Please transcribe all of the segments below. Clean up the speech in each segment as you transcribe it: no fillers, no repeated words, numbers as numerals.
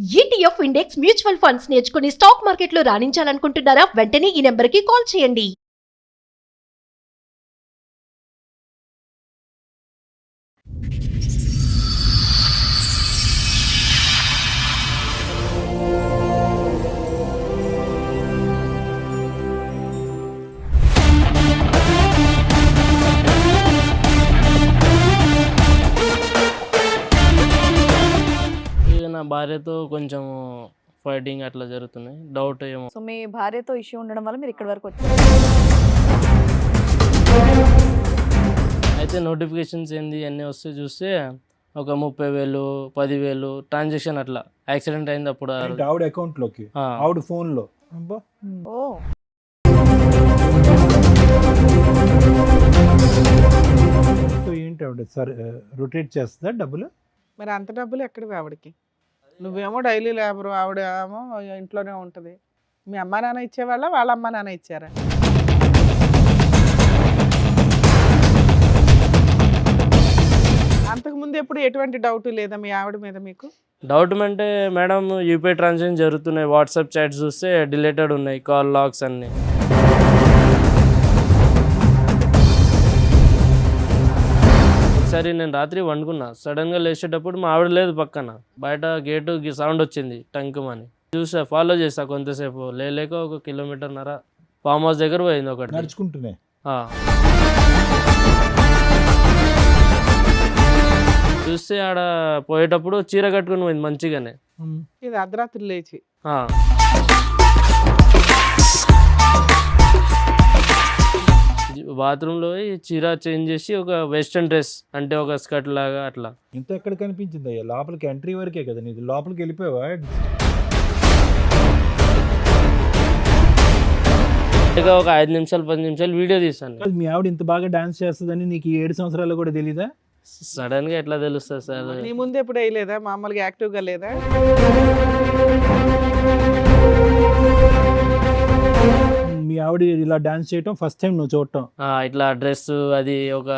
ETF index mutual funds నేర్చుకుని stock మార్కెట్లో రాణించాలనుకుంటున్నారా? వెంటనే ఈ నెంబర్కి కాల్ చేయండి. ఇక నా భార్యతో కొంచెం ఫైటింగ్ అట్లా జరుగుతున్నాయి. డౌట్ ఏమో. సో మీ భార్యతో ఇష్యూ ఉండడం వల్ల మీరు ఇక్కడి వరకు వచ్చారు. అయితే నోటిఫికేషన్స్ ఏంది అన్నీ వస్తే చూస్తే ఒక 30,000 10,000 ట్రాన్సాక్షన్ అట్లా యాక్సిడెంట్ అయింది అప్పుడు. అంటే ఆవిడ అకౌంట్లోకి ఆ, ఆవిడ ఫోన్లో అబ్బా. ఓ సో ఏంటి ఆవిడ సార్ రొటేట్ చేస్తుందా డబ్బులు? మరి అంత డబ్బులు ఎక్కడివి ఆవిడకి? నువ్వేమో డైలీ లేబరు, ఆవిడ ఏమో ఇంట్లోనే ఉంటుంది. మీ అమ్మా నాన్న ఇచ్చేవాళ్ళ, వాళ్ళ అమ్మా నాన్న ఇచ్చారా? అంతకుముందు ఎప్పుడు ఎటువంటి డౌట్ లేదా మీ ఆవిడ మీద మీకు? డౌట్ అంటే మేడం యూపీఐ ట్రాన్సాక్షన్ జరుగుతున్నాయి. వాట్సాప్ చాట్స్ చూస్తే డిలేటెడ్ ఉన్నాయి, కాల్ లాగ్స్ అన్నీ. ఒకసారి నేను రాత్రి వండుకున్నా, సడన్గా లేచేటప్పుడు మా ఆవిడ లేదు పక్కన. బయట గేటు సౌండ్ వచ్చింది టంకుమని. చూసా, ఫాలో చేసా కొంతసేపు. లేక 1 కిలోమీటర్న్నర ఫామ్ హౌస్ దగ్గర పోయింది ఒకటి. నడుచుకుంటూనే ఆ. చూస్తే ఆడ పోయేటప్పుడు చీర కట్టుకుని పోయింది మంచిగానే. ఇది అర్ధరాత్రి లేచి ఆ. బాత్రూంలో పోయి చీర చేంజ్ చేసి ఒక వెస్ట్రన్ డ్రెస్ అంటే ఒక స్కర్ట్ లాగా అట్లా. ఇంత ఎక్కడ కనిపించింది అయ్యా? లోపలికి ఎంట్రీ వరకే కదా నీది, లోపలికి వెళ్ళిపోయావా? ఇక ఒక 5 నిమిషాలు 10 నిమిషాలు వీడియో తీసాను. కాదు, మీ ఆవిడ ఇంత బాగా డాన్స్ చేస్తుందని నీకు ఈ 7 సంవత్సరాలు కూడా తెలీదా? సడన్ గా ఎట్లా తెలుస్తుంది సార్? నీ ముందు ఎప్పుడు వేయలేదా? మామూలుగా యాక్టివ్గా లేదా? మీ ఆవిడ ఇలా డాన్స్ చేయటం ఫస్ట్ టైం నువ్వు చూడటం? ఇట్లా డ్రెస్ అది ఒక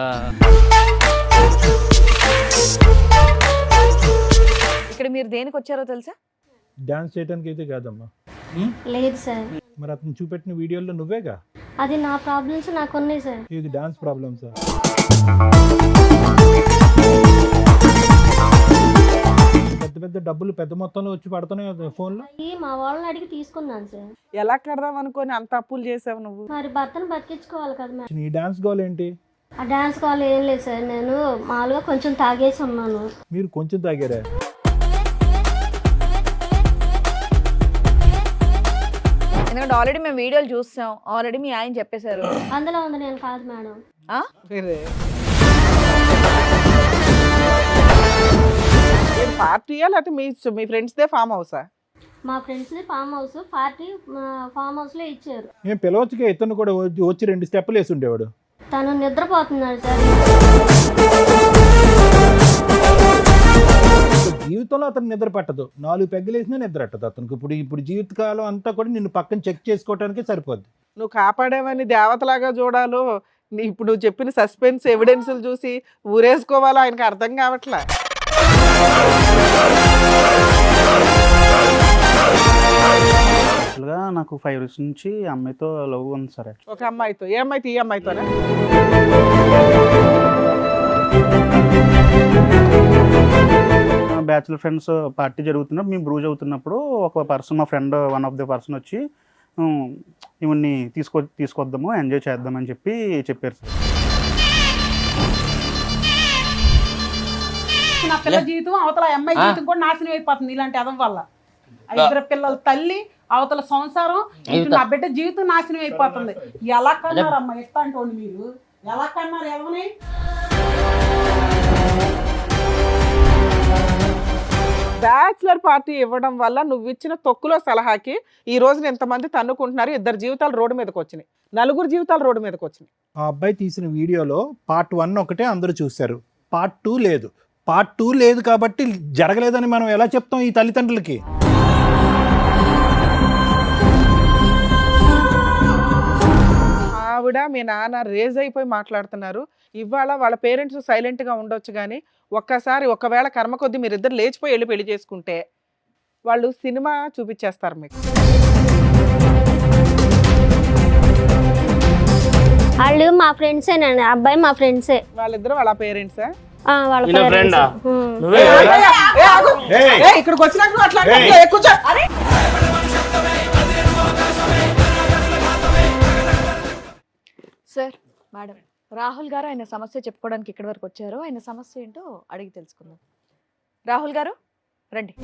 ఇక్కడ మీరు దేనికి వచ్చారో తెలుసా? డాన్స్ చేయడానికి అయితే కాదమ్మా. లేదు సార్, మరి అతను చూపెట్టిన వీడియోలో నువ్వేగా. అది నా ప్రాబ్లమ్స్ నాకు ఉన్నాయి సార్. ఇది డాన్స్ ప్రాబ్లమ్స్. పెద్ద పెద్ద డబ్బులు పెద్ద మొత్తంలో వచ్చి పడుతున్నాయి ఫోన్లో. అవి మా వాళ్ళని అడిగి తీసుకున్నాను సార్. ఎలా కడదాం అనుకొని అంత అప్పులు చేసావు నువ్వు? మరి భర్తను బతికించుకోవాలి కదా మేడం. ఈ డాన్స్ గోల్ ఏంటి? ఆ డాన్స్ కాల్ ఏం లేదు సార్, నేను మామూలుగా కొంచెం తాగేసి ఉన్నాను. మీరు కొంచెం తాగారా? ఎందుకంటే ఆల్రెడీ మేము వీడియోలు చూస్తాం, ఆల్రెడీ మీ ఆయన చెప్పేశారు. అందులో ఉంది, నేను కాదు మేడం. వేరే పార్టీయా లేకపోతే మీ ఫ్రెండ్స్దే ఫామ్ హౌసా? మా ఫ్రెండ్స్ది ఫామ్ హౌస్, పార్టీ ఫామ్ హౌస్లో ఇచ్చారు. నేను పిలవచ్చుగా, ఇతను కూడా వచ్చి 2 స్టెప్పులు వేసి ఉండేవాడు. తను నిద్రపోతున్నాడు సార్. జీవితంలో అతను నిద్ర పట్టదు, 4 పెగ్గలు వేసినా నిద్ర పట్టదు అతనికి. ఇప్పుడు జీవితకాలం అంతా కూడా నిన్ను పక్కన చెక్ చేసుకోవడానికే సరిపోద్ది. నువ్వు కాపాడేవని దేవతలాగా చూడాలో, ఇప్పుడు నువ్వు చెప్పిన సస్పెన్స్ ఎవిడెన్స్లు చూసి ఊరేసుకోవాలో ఆయనకు అర్థం కావట్లే. యాక్చువల్గా నాకు 5 ఇయర్స్ నుంచి అమ్మాయితో లవ్ ఉంది సార్. ఒక అమ్మాయితో? ఏ అమ్మాయితో? ఈ అమ్మాయితోనే? బ్యాచులర్ ఫ్రెండ్స్ పార్టీ జరుగుతున్నప్పుడు మేము బ్రూజ్ అవుతున్నప్పుడు ఒక పర్సన్, మా friend one of the person వచ్చి ఇవన్నీ తీసుకొద్దాము, ఎంజాయ్ చేద్దామని చెప్పారు సార్. నా పిల్ల జీవితం అవతల అమ్మాయి జీవితం కూడా నాశనం అయిపోతుంది ఇలాంటి అదం వల్ల. 5 పిల్లల తల్లి, అవతల సంసారం, నా బిడ్డ జీవితం నాశనం అయిపోతుంది. ఎలా కన్నారమ్మా ఇట్లాంటి మీరు? ఎలా కన్నారు? ఎవరిని? బ్యాచులర్ పార్టీ ఇవ్వడం వల్ల నువ్వు ఇచ్చిన తొక్కులో సలహాకి ఈ రోజున ఎంతమంది తన్నుకుంటున్నారు? 2 జీవితాలు రోడ్డు మీదకి వచ్చినాయి, 4 జీవితాలు రోడ్డు మీదకి వచ్చినాయి. ఆ అబ్బాయి తీసిన వీడియోలో పార్ట్ 1 ఒకటే అందరూ చూశారు, పార్ట్ 2 లేదు. పార్ట్ 2 లేదు కాబట్టి జరగలేదని మనం ఎలా చెప్తాం ఈ తల్లిదండ్రులకి? ఆవిడ మీ నాన్న రేజ్ అయిపోయి మాట్లాడుతున్నారు. ఇవాళ వాళ్ళ పేరెంట్స్ సైలెంట్గా ఉండొచ్చు, కానీ ఒక్కసారి ఒకవేళ కర్మ కొద్దీ మీరిద్దరు లేచిపోయి వెళ్ళి పెళ్లి చేసుకుంటే వాళ్ళు సినిమా చూపించేస్తారు మీకు. వాళ్ళు మా ఫ్రెండ్సేనండి, అబ్బాయి మా ఫ్రెండ్సే. వాళ్ళిద్దరు వాళ్ళ పేరెంట్సా? వాళ్ళ ఈయన friend ఆ? parents. నువ్వే ఇక్కడికి వచ్చినాక నువ్వు అట్లా కూర్చో. సార్, మేడం, రాహుల్ గారు ఆయన సమస్య చెప్పుకోవడానికి ఇక్కడి వరకు వచ్చారు. ఆయన సమస్య ఏంటో అడిగి తెలుసుకుందాం. రాహుల్ గారు రండి.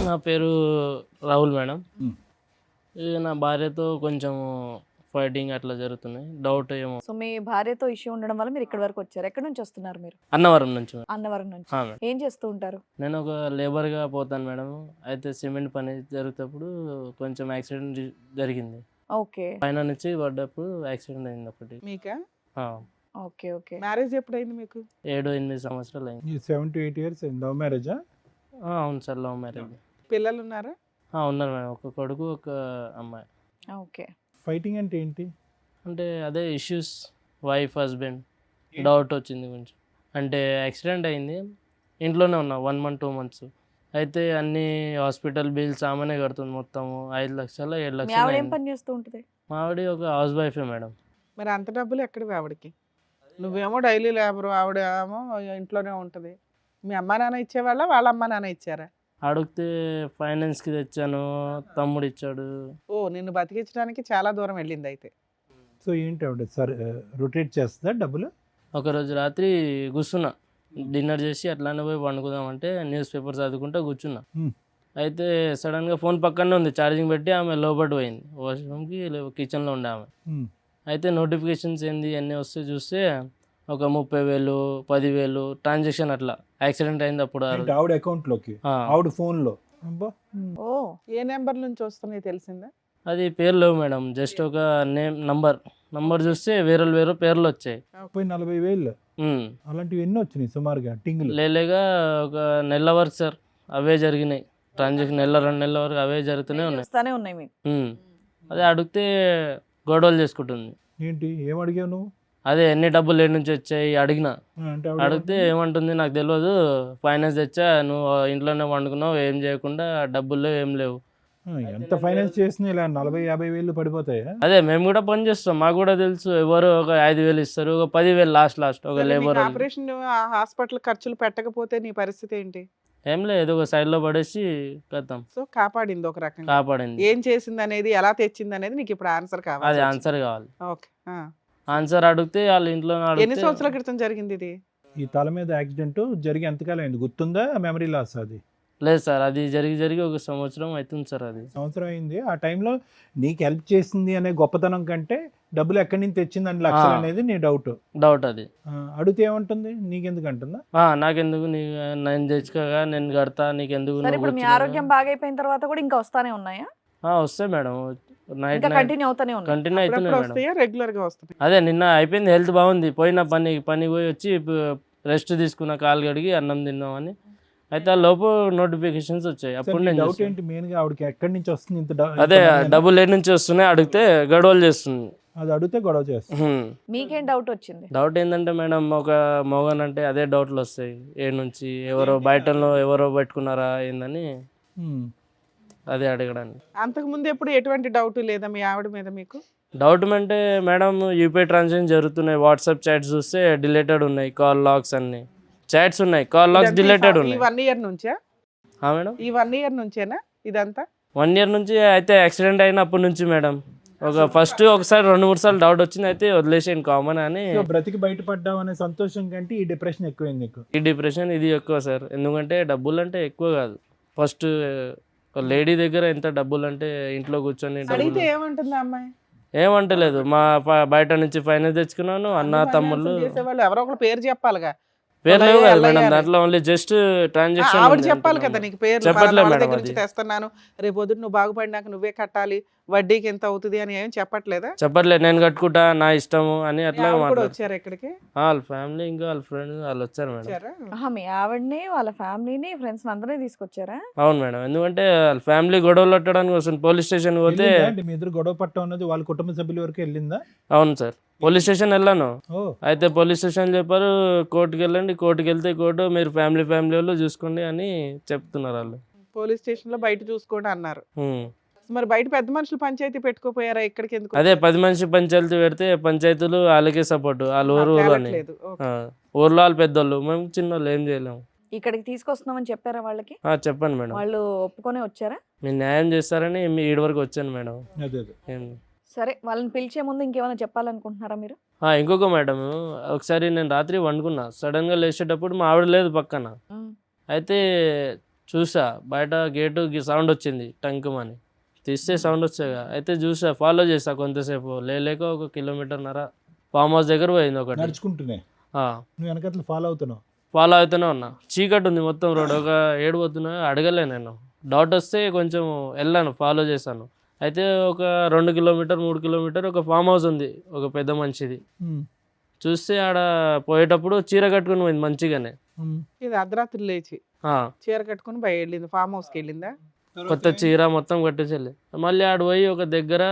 నా పేరు రాహుల్ మేడం. మ్. నా భార్యతో కొంచెం ఫైటింగ్ అట్లా జరుగుతున్నాయి, డౌట్ ఏమో. సో మీ భార్యతో ఇష్యూ ఉండడం వల్ల మీరు ఇక్కడి వరకు వచ్చారు. ఎక్కడి నుంచి వస్తున్నారు మీరు? అన్నవరం నుంచి మేడం. అన్నవరం నుంచి. ఆ, మేడం. ఏం చేస్తూ ఉంటారు? నేను ఒక లేబర్గా పోతాను మేడం. అయితే సిమెంట్ పని జరుగుతప్పుడు కొంచెం యాక్సిడెంట్ జరిగింది. ఓకే పైన నుంచి పడ్డప్పుడు యాక్సిడెంట్ అయింది ఒకటి. మీకా? ఆ, ఓకే ఓకే. మ్యారేజ్ ఎప్పుడైంది మీకు? 7-8 సంవత్సరాలు అయింది. ఈ 7 to 8 years లవ్ మ్యారేజా? అవును సార్, లవ్ మ్యారేజ్. పిల్లలు ఉన్నారా? ఉన్నారు మేడం, ఒక కొడుకు ఒక అమ్మాయి. ఓకే. ఫైటింగ్ అంటే ఏంటి? అంటే అదే ఇష్యూస్, వైఫ్ హస్బెండ్ డౌట్ వచ్చింది కొంచెం. అంటే యాక్సిడెంట్ అయింది, ఇంట్లోనే ఉన్నా 1 month 2 months. అయితే అన్ని హాస్పిటల్ బిల్స్ ఆమెనే కడుతుంది, మొత్తము 5 లక్షలు 7 మీ లక్షలు ఆవిడ ఏం అయింది. పని చేస్తూ ఉంటుంది? మా ఆవిడ ఒక హౌస్ వైఫే మేడం. మరి అంత డబ్బులు ఎక్కడివి ఆవిడకి? నువ్వేమో డైలీ లేబరు, ఆవిడ ఏమో ఇంట్లోనే ఉంటుంది. మీ అమ్మా నాన్న ఇచ్చేవాళ్ళ, వాళ్ళ అమ్మా నాన్న ఇచ్చారా? అడిగితే ఫైనాన్స్కి తెచ్చాను, తమ్ముడు ఇచ్చాడు. ఓ, నిన్ను బతికించడానికి చాలా దూరం వెళ్ళింది అయితే. సో ఏంటి ఆవిడ సార్ రొటేట్ చేస్తుందా డబ్బులు? ఒకరోజు రాత్రి కూర్చున్నా, డిన్నర్ చేసి అట్లానే పోయి పండుకుందామంటే న్యూస్ పేపర్ చదువుకుంటూ కూర్చున్నా. Hmm. అయితే సడన్గా ఫోన్ పక్కనే ఉంది, ఛార్జింగ్ పెట్టి ఆమె లోపల పోయింది, వాష్రూమ్కి కిచెన్లో ఉండే ఆమె. Hmm. అయితే నోటిఫికేషన్స్ ఏంది అన్నీ వస్తే చూస్తే ఒక 30,000 10,000 ట్రాన్సాక్షన్ అట్లా యాక్సిడెంట్ అయింది అప్పుడు. ఏంటి ఆవిడ అకౌంట్లోకి, ఆ, ఆవిడ ఫోన్లో? అబ్బా. ఓ, ఏ నెంబర్ నుంచి వస్తున్నాయి తెలిసిందా? అది పేరు లేవు మేడం, జస్ట్ ఒక నంబర్ చూస్తే వేరే పేర్లు వచ్చాయి. 40,000 ఉమ్. అలాంటివి ఎన్ని వచ్చినాయి సుమారుగా టింగులు? లేలేగా ఒక నెల వరకు సార్ అవే జరిగినాయి ట్రాన్సాక్షన్, 1-2 నెలల వరకు అవే జరుగుతూనే ఉన్నాయి. వస్తానే ఉన్నాయి మీకు. ఉమ్. అదే అడిగితే గొడవలు చేసుకుంటుంది. ఏంటి ఏం అడిగావు నువ్వు? అదే ఎన్ని డబ్బులు ఏడు నుంచి వచ్చాయి అడిగిన. అంటే ఆవిడ అడిగితే ఏమంటుంది, నాకు తెలియదు, ఫైనాన్స్ తెచ్చా, నువ్వు ఇంట్లోనే వండుకున్నావు, ఏం చేయకుండా డబ్బులు లేవు, ఏం లేవు. ఎంత ఫైనాన్స్ చేసినా ఇలా 40,000-50,000 పడిపోతాయా? అదే మేము కూడా పని చేస్తాం, మాకు కూడా తెలుసు. ఎవరు ఒక 5,000 ఇస్తారు, ఒక 10,000 లాస్ట్ ఒక లేబర్. ఆపరేషన్ హాస్పిటల్ ఖర్చులు పెట్టకపోతే నీ పరిస్థితి ఏంటి? ఏం లేదు, ఏదో ఒక సైడ్లో పడేసి కథం. సో కాపాడింది ఒక రకంగా. కాపాడింది. ఏం చేసింది అనేది, ఎలా తెచ్చింది అనేది నీకు ఇప్పుడు ఆన్సర్ అది కావాలి. ఆన్సర్ కావాలి. ఓకే. ఆన్సర్ అడిగితే వాళ్ళ ఇంట్లో ఎన్ని అడిగితే సంవత్సరాల క్రితం జరిగింది ఇది? ఈ తల మీద యాక్సిడెంట్ జరిగి ఎంతకాలం అయింది గుర్తుందా? మెమరీ లాస్ అది? లేదు సార్, అది జరిగి 1 సంవత్సరం అవుతుంది సార్. అది సంవత్సరం అయింది. ఆ టైంలో నీకు హెల్ప్ చేసింది అనే గొప్పతనం కంటే డబ్బులు ఎక్కడి నుంచి తెచ్చింది అని లక్షలు అనేది నీ డౌట్. అది అడిగితే ఏమంటుంది? నీకెందుకు అంటుందా? నాకెందుకు, నేను తెచ్చుకోగా నేను కడతా, నీకెందుకు, సరే, నువ్వు ఇప్పుడు మీ కూర్చున్నావు. ఆరోగ్యం బాగైపోయిన తర్వాత కూడా ఇంకా వస్తానే ఉన్నాయా? వస్తాయి మేడం, నైట్ ఇంకా కంటిన్యూ అవుతానే ఉన్నాయి? కంటిన్యూ అవుతున్నాయి అప్పుడప్పుడు మేడం. వస్తాయా, రెగ్యులర్ గా వస్తాయి? అదే నిన్న అయిపోయింది, హెల్త్ బాగుంది, పోయిన పని పోయి వచ్చి రెస్ట్ తీసుకున్న, కాలు కడిగి అన్నం తిన్నామని. అయితే ఆ లోపు నోటిఫికేషన్స్ వచ్చాయి, అప్పుడు నేను డౌట్ చూస్తున్నా. ఏంటి మెయిన్ గా ఆవిడకి ఎక్కడి నుంచి వస్తుంది ఇంత అదే డబ్బులు ఏడు నుంచి వస్తున్నాయి అడిగితే గొడవలు చేస్తుంది. అది అడిగితే గొడవ చేస్తుంది. మీకేం డౌట్ వచ్చింది? డౌట్ ఏంటంటే మేడం, ఒక మోగన్ అంటే అదే డౌట్లు వస్తాయి ఏడు నుంచి, బయటలో ఎవరో పెట్టుకున్నారా ఏందని అదే అడగడానికి. అంతకు ముందు ఎప్పుడు ఎటువంటి డౌట్ లేదా మీ ఆవిడ మీద మీకు? డౌట్ అంటే మేడం, యూపీఐ ట్రాన్సాక్షన్ జరుగుతున్నాయి, వాట్సాప్ చాట్స్ చూస్తే డిలేటెడ్ ఉన్నాయి, కాల్ లాగ్స్ అన్ని చాట్స్ ఉన్నాయి, కాల్ లాగ్స్ డిలేటెడ్ ఈ ఉన్నాయి. 1 year నుంచా? మేడం ఈ 1 year నుంచేనా ఇదంతా? 1 year నుంచి. అయితే యాక్సిడెంట్ అయినప్పటి నుంచి మేడం, ఫస్ట్ ఒకసారి 2-3 సార్లు డౌట్ వచ్చింది, అయితే వదిలేసాను కామన్ అని. సో బ్రతికి బయటపడ్డావు అనే సంతోషం కంటే ఈ డిప్రెషన్ ఎక్కువైంది నీకు? ఈ డిప్రెషన్ ఇది ఎక్కువ సార్, ఎందుకంటే డబ్బులు అంటే ఎక్కువ కాదు. ఫస్ట్ ఒక లేడీ దగ్గర ఎంత డబ్బులు అంటే ఇంట్లో కూర్చొని అడిగితే డబ్బులు ఏమంటుంది ఆ అమ్మాయి? ఏమంటలేదు, మా బయట నుంచి ఫైనాన్స్ తెచ్చుకున్నాను, అన్న తమ్ముళ్ళు. చేసేవాళ్ళు ఎవరో ఒకరు పేరు చెప్పాలిగా. పేరు లేవు కదా మేడం, అల్లయ్య దాంట్లో ఓన్లీ జస్ట్ ట్రాన్సాక్షన్. ఆవిడ చెప్పాలి కదా నీకు పేరు, చెప్పట్లే వాళ్ళ మేడం దగ్గర నుంచి అది. తెస్తున్నాను, రేపు పొద్దున్న నువ్వు బాగుపడినాక నువ్వే కట్టాలి, వడ్డీకి ఎంత అవుతుంది అని ఏం చెప్పట్లేదా? చెప్పట్లేదు, నేను కట్టుకుంటా నా ఇష్టము అని మీ అట్లా ఆవిడ కూడా మాట్లాడు. వచ్చారు ఇక్కడికి? వాళ్ళ ఫ్యామిలీ ఇంకా వాళ్ళ ఫ్రెండ్ వాళ్ళు వచ్చారు మేడం. వచ్చారా? మీ ఆవిడని వాళ్ళ ఫ్యామిలీని ఫ్రెండ్స్ అందరినీ తీసుకొచ్చారా? అవును మేడం, ఎందుకంటే వాళ్ళ ఫ్యామిలీ గొడవలు పెట్టడానికి వస్తుంది. పోలీస్ స్టేషన్ పోతే వెళ్ళిందా? అంటే మీ ఇద్దరు గొడవ పట్టం అన్నది వాళ్ళ కుటుంబ సభ్యుల వరకు వెళ్ళిందా? అవును సార్, పోలీస్ స్టేషన్ వెళ్ళాను. ఓ అయితే పోలీస్ స్టేషన్ చెప్పారు కోర్టుకి వెళ్ళండి, కోర్టుకి వెళ్తే కోర్టు మీరు ఫ్యామిలీ వాళ్ళు చూసుకోండి అని చెప్తున్నారు వాళ్ళు. పోలీస్ స్టేషన్ లో బయట చూసుకోండి అన్నారు. ఉమ్. మరి బయట పెద్ద మనుషులు పంచాయతీ పెట్టుకోపోయారా? ఇక్కడికి ఎందుకు అదే 10 మనిషి పంచాయతీ పెడితే పంచాయతీలు వాళ్ళకే సపోర్ట్, వాళ్ళ ఊరు అని. తేలట్లేదు? ఓకే. ఊర్లో వాళ్ళు పెద్దోళ్ళు, మేము చిన్నోళ్ళు ఏం చేయలేము. ఇక్కడికి తీసుకొస్తున్నామని చెప్పారా వాళ్ళకి? చెప్పండి మేడం, వాళ్ళు ఒప్పుకొని వచ్చారా? మీరు న్యాయం చేస్తారని మీ ఈడి వరకు వచ్చాను మేడం. అదే అదే. సరే, వాళ్ళని పిలిచే ముందు ఇంకేమైనా చెప్పాలనుకుంటున్నారా మీరు? ఇంకొక మేడం, ఒకసారి నేను రాత్రి వండుకున్నా, సడన్గా లేచేటప్పుడు మా ఆవిడ లేదు పక్కన. అయితే చూసా బయట గేటు సౌండ్ వచ్చింది టంకుమని, తీస్తే సౌండ్ వచ్చాగా. అయితే చూసా, ఫాలో చేసా కొంతసేపు, లేక 1 కిలోమీటర్న్నర ఫామ్ హౌస్ దగ్గర పోయింది ఒకటి. నడుచుకుంటూనే నువ్వు వెనకట్లు ఫాలో అవుతున్నావు? ఫాలో అవుతూనే ఉన్నా, చీకటి ఉంది మొత్తం రోడ్, ఒక ఏడు పోతున్నా అడగలే నేను. డౌట్ వస్తే కొంచెం వెళ్ళాను, ఫాలో చేశాను. అయితే ఒక 2 కిలోమీటర్ 3 కిలోమీటర్ ఒక ఫామ్ హౌస్ ఉంది, ఒక పెద్ద మనిషిది. చూస్తే ఆడ పోయేటప్పుడు చీర కట్టుకుని పోయింది మంచిగానే. ఇది అర్ధరాత్రి లేచి చీర కట్టుకుని బయట వెళ్ళింది, ఫామ్ హౌస్కి వెళ్ళిందా? కొత్త చీర మొత్తం కట్టేసేది. మళ్ళీ ఆడ పోయి ఒక దగ్గర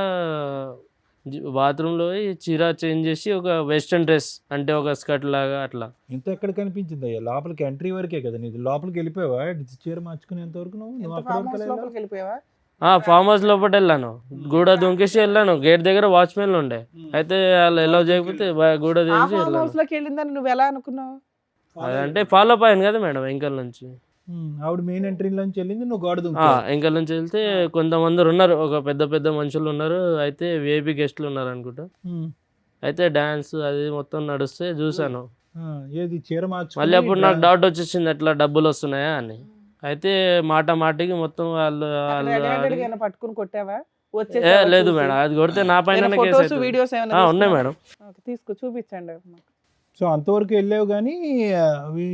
బాత్రూంలో పోయి చీర చేంజ్ చేసి ఒక వెస్ట్రన్ డ్రెస్ అంటే ఒక స్కర్ట్ లాగా అట్లా. ఇంత ఎక్కడ కనిపించింది అయ్యా? లోపలికి ఎంట్రీ వరకే కదా నీది, లోపలికి వెళ్ళిపోయావా? చీర మార్చుకునేంత వరకు నువ్వు అక్కడ ఫామ్ వరకు హౌస్ వెళ్ళావా? లోపలికి వెళ్ళిపోయావా? ఫామ్ హౌస్ లోపల వెళ్ళాను, గూడ దొంకేసి వెళ్ళాను. గేట్ దగ్గర వాచ్మెన్ ఉండే, అయితే వాళ్ళు ఎలా చేయకపోతే గూడ ఆ దించి ఫామ్ వెళ్ళాను. హౌస్ లోకి వెళ్ళిందని నువ్వు ఎలా అనుకున్నావు? అదంటే ఫాలో అప్ అయ్యాను కదా మేడం వెంకల్ నుంచి. ఆవిడ మెయిన్ ఎంట్రీలోంచి వెళ్ళింది, నువ్వు గోడ దుంకావు. వెంకల్ నుంచి వెళ్తే కొంతమంది ఉన్నారు, ఒక పెద్ద పెద్ద మనుషులు ఉన్నారు, అయితే విఐపి గెస్ట్లు ఉన్నారు అనుకుంటా. అయితే డాన్స్ అది మొత్తం నడుస్తే చూసాను. ఏది చీర మార్చు? మళ్ళీ అప్పుడు నాకు డౌట్ వచ్చేసింది, ఎట్లా డబ్బులు వస్తున్నాయా అని. అయితే మాటికి మొత్తం వాళ్ళు పట్టుకుని కొట్టావా? లేదు మేడం, అది కొడితే నా పైన ఫోటోస్ వీడియోస్ ఏమైనా ఉన్నాయి మేడం. తీసుకో చూపించండి. సో అంతవరకు వెళ్ళావు కానీ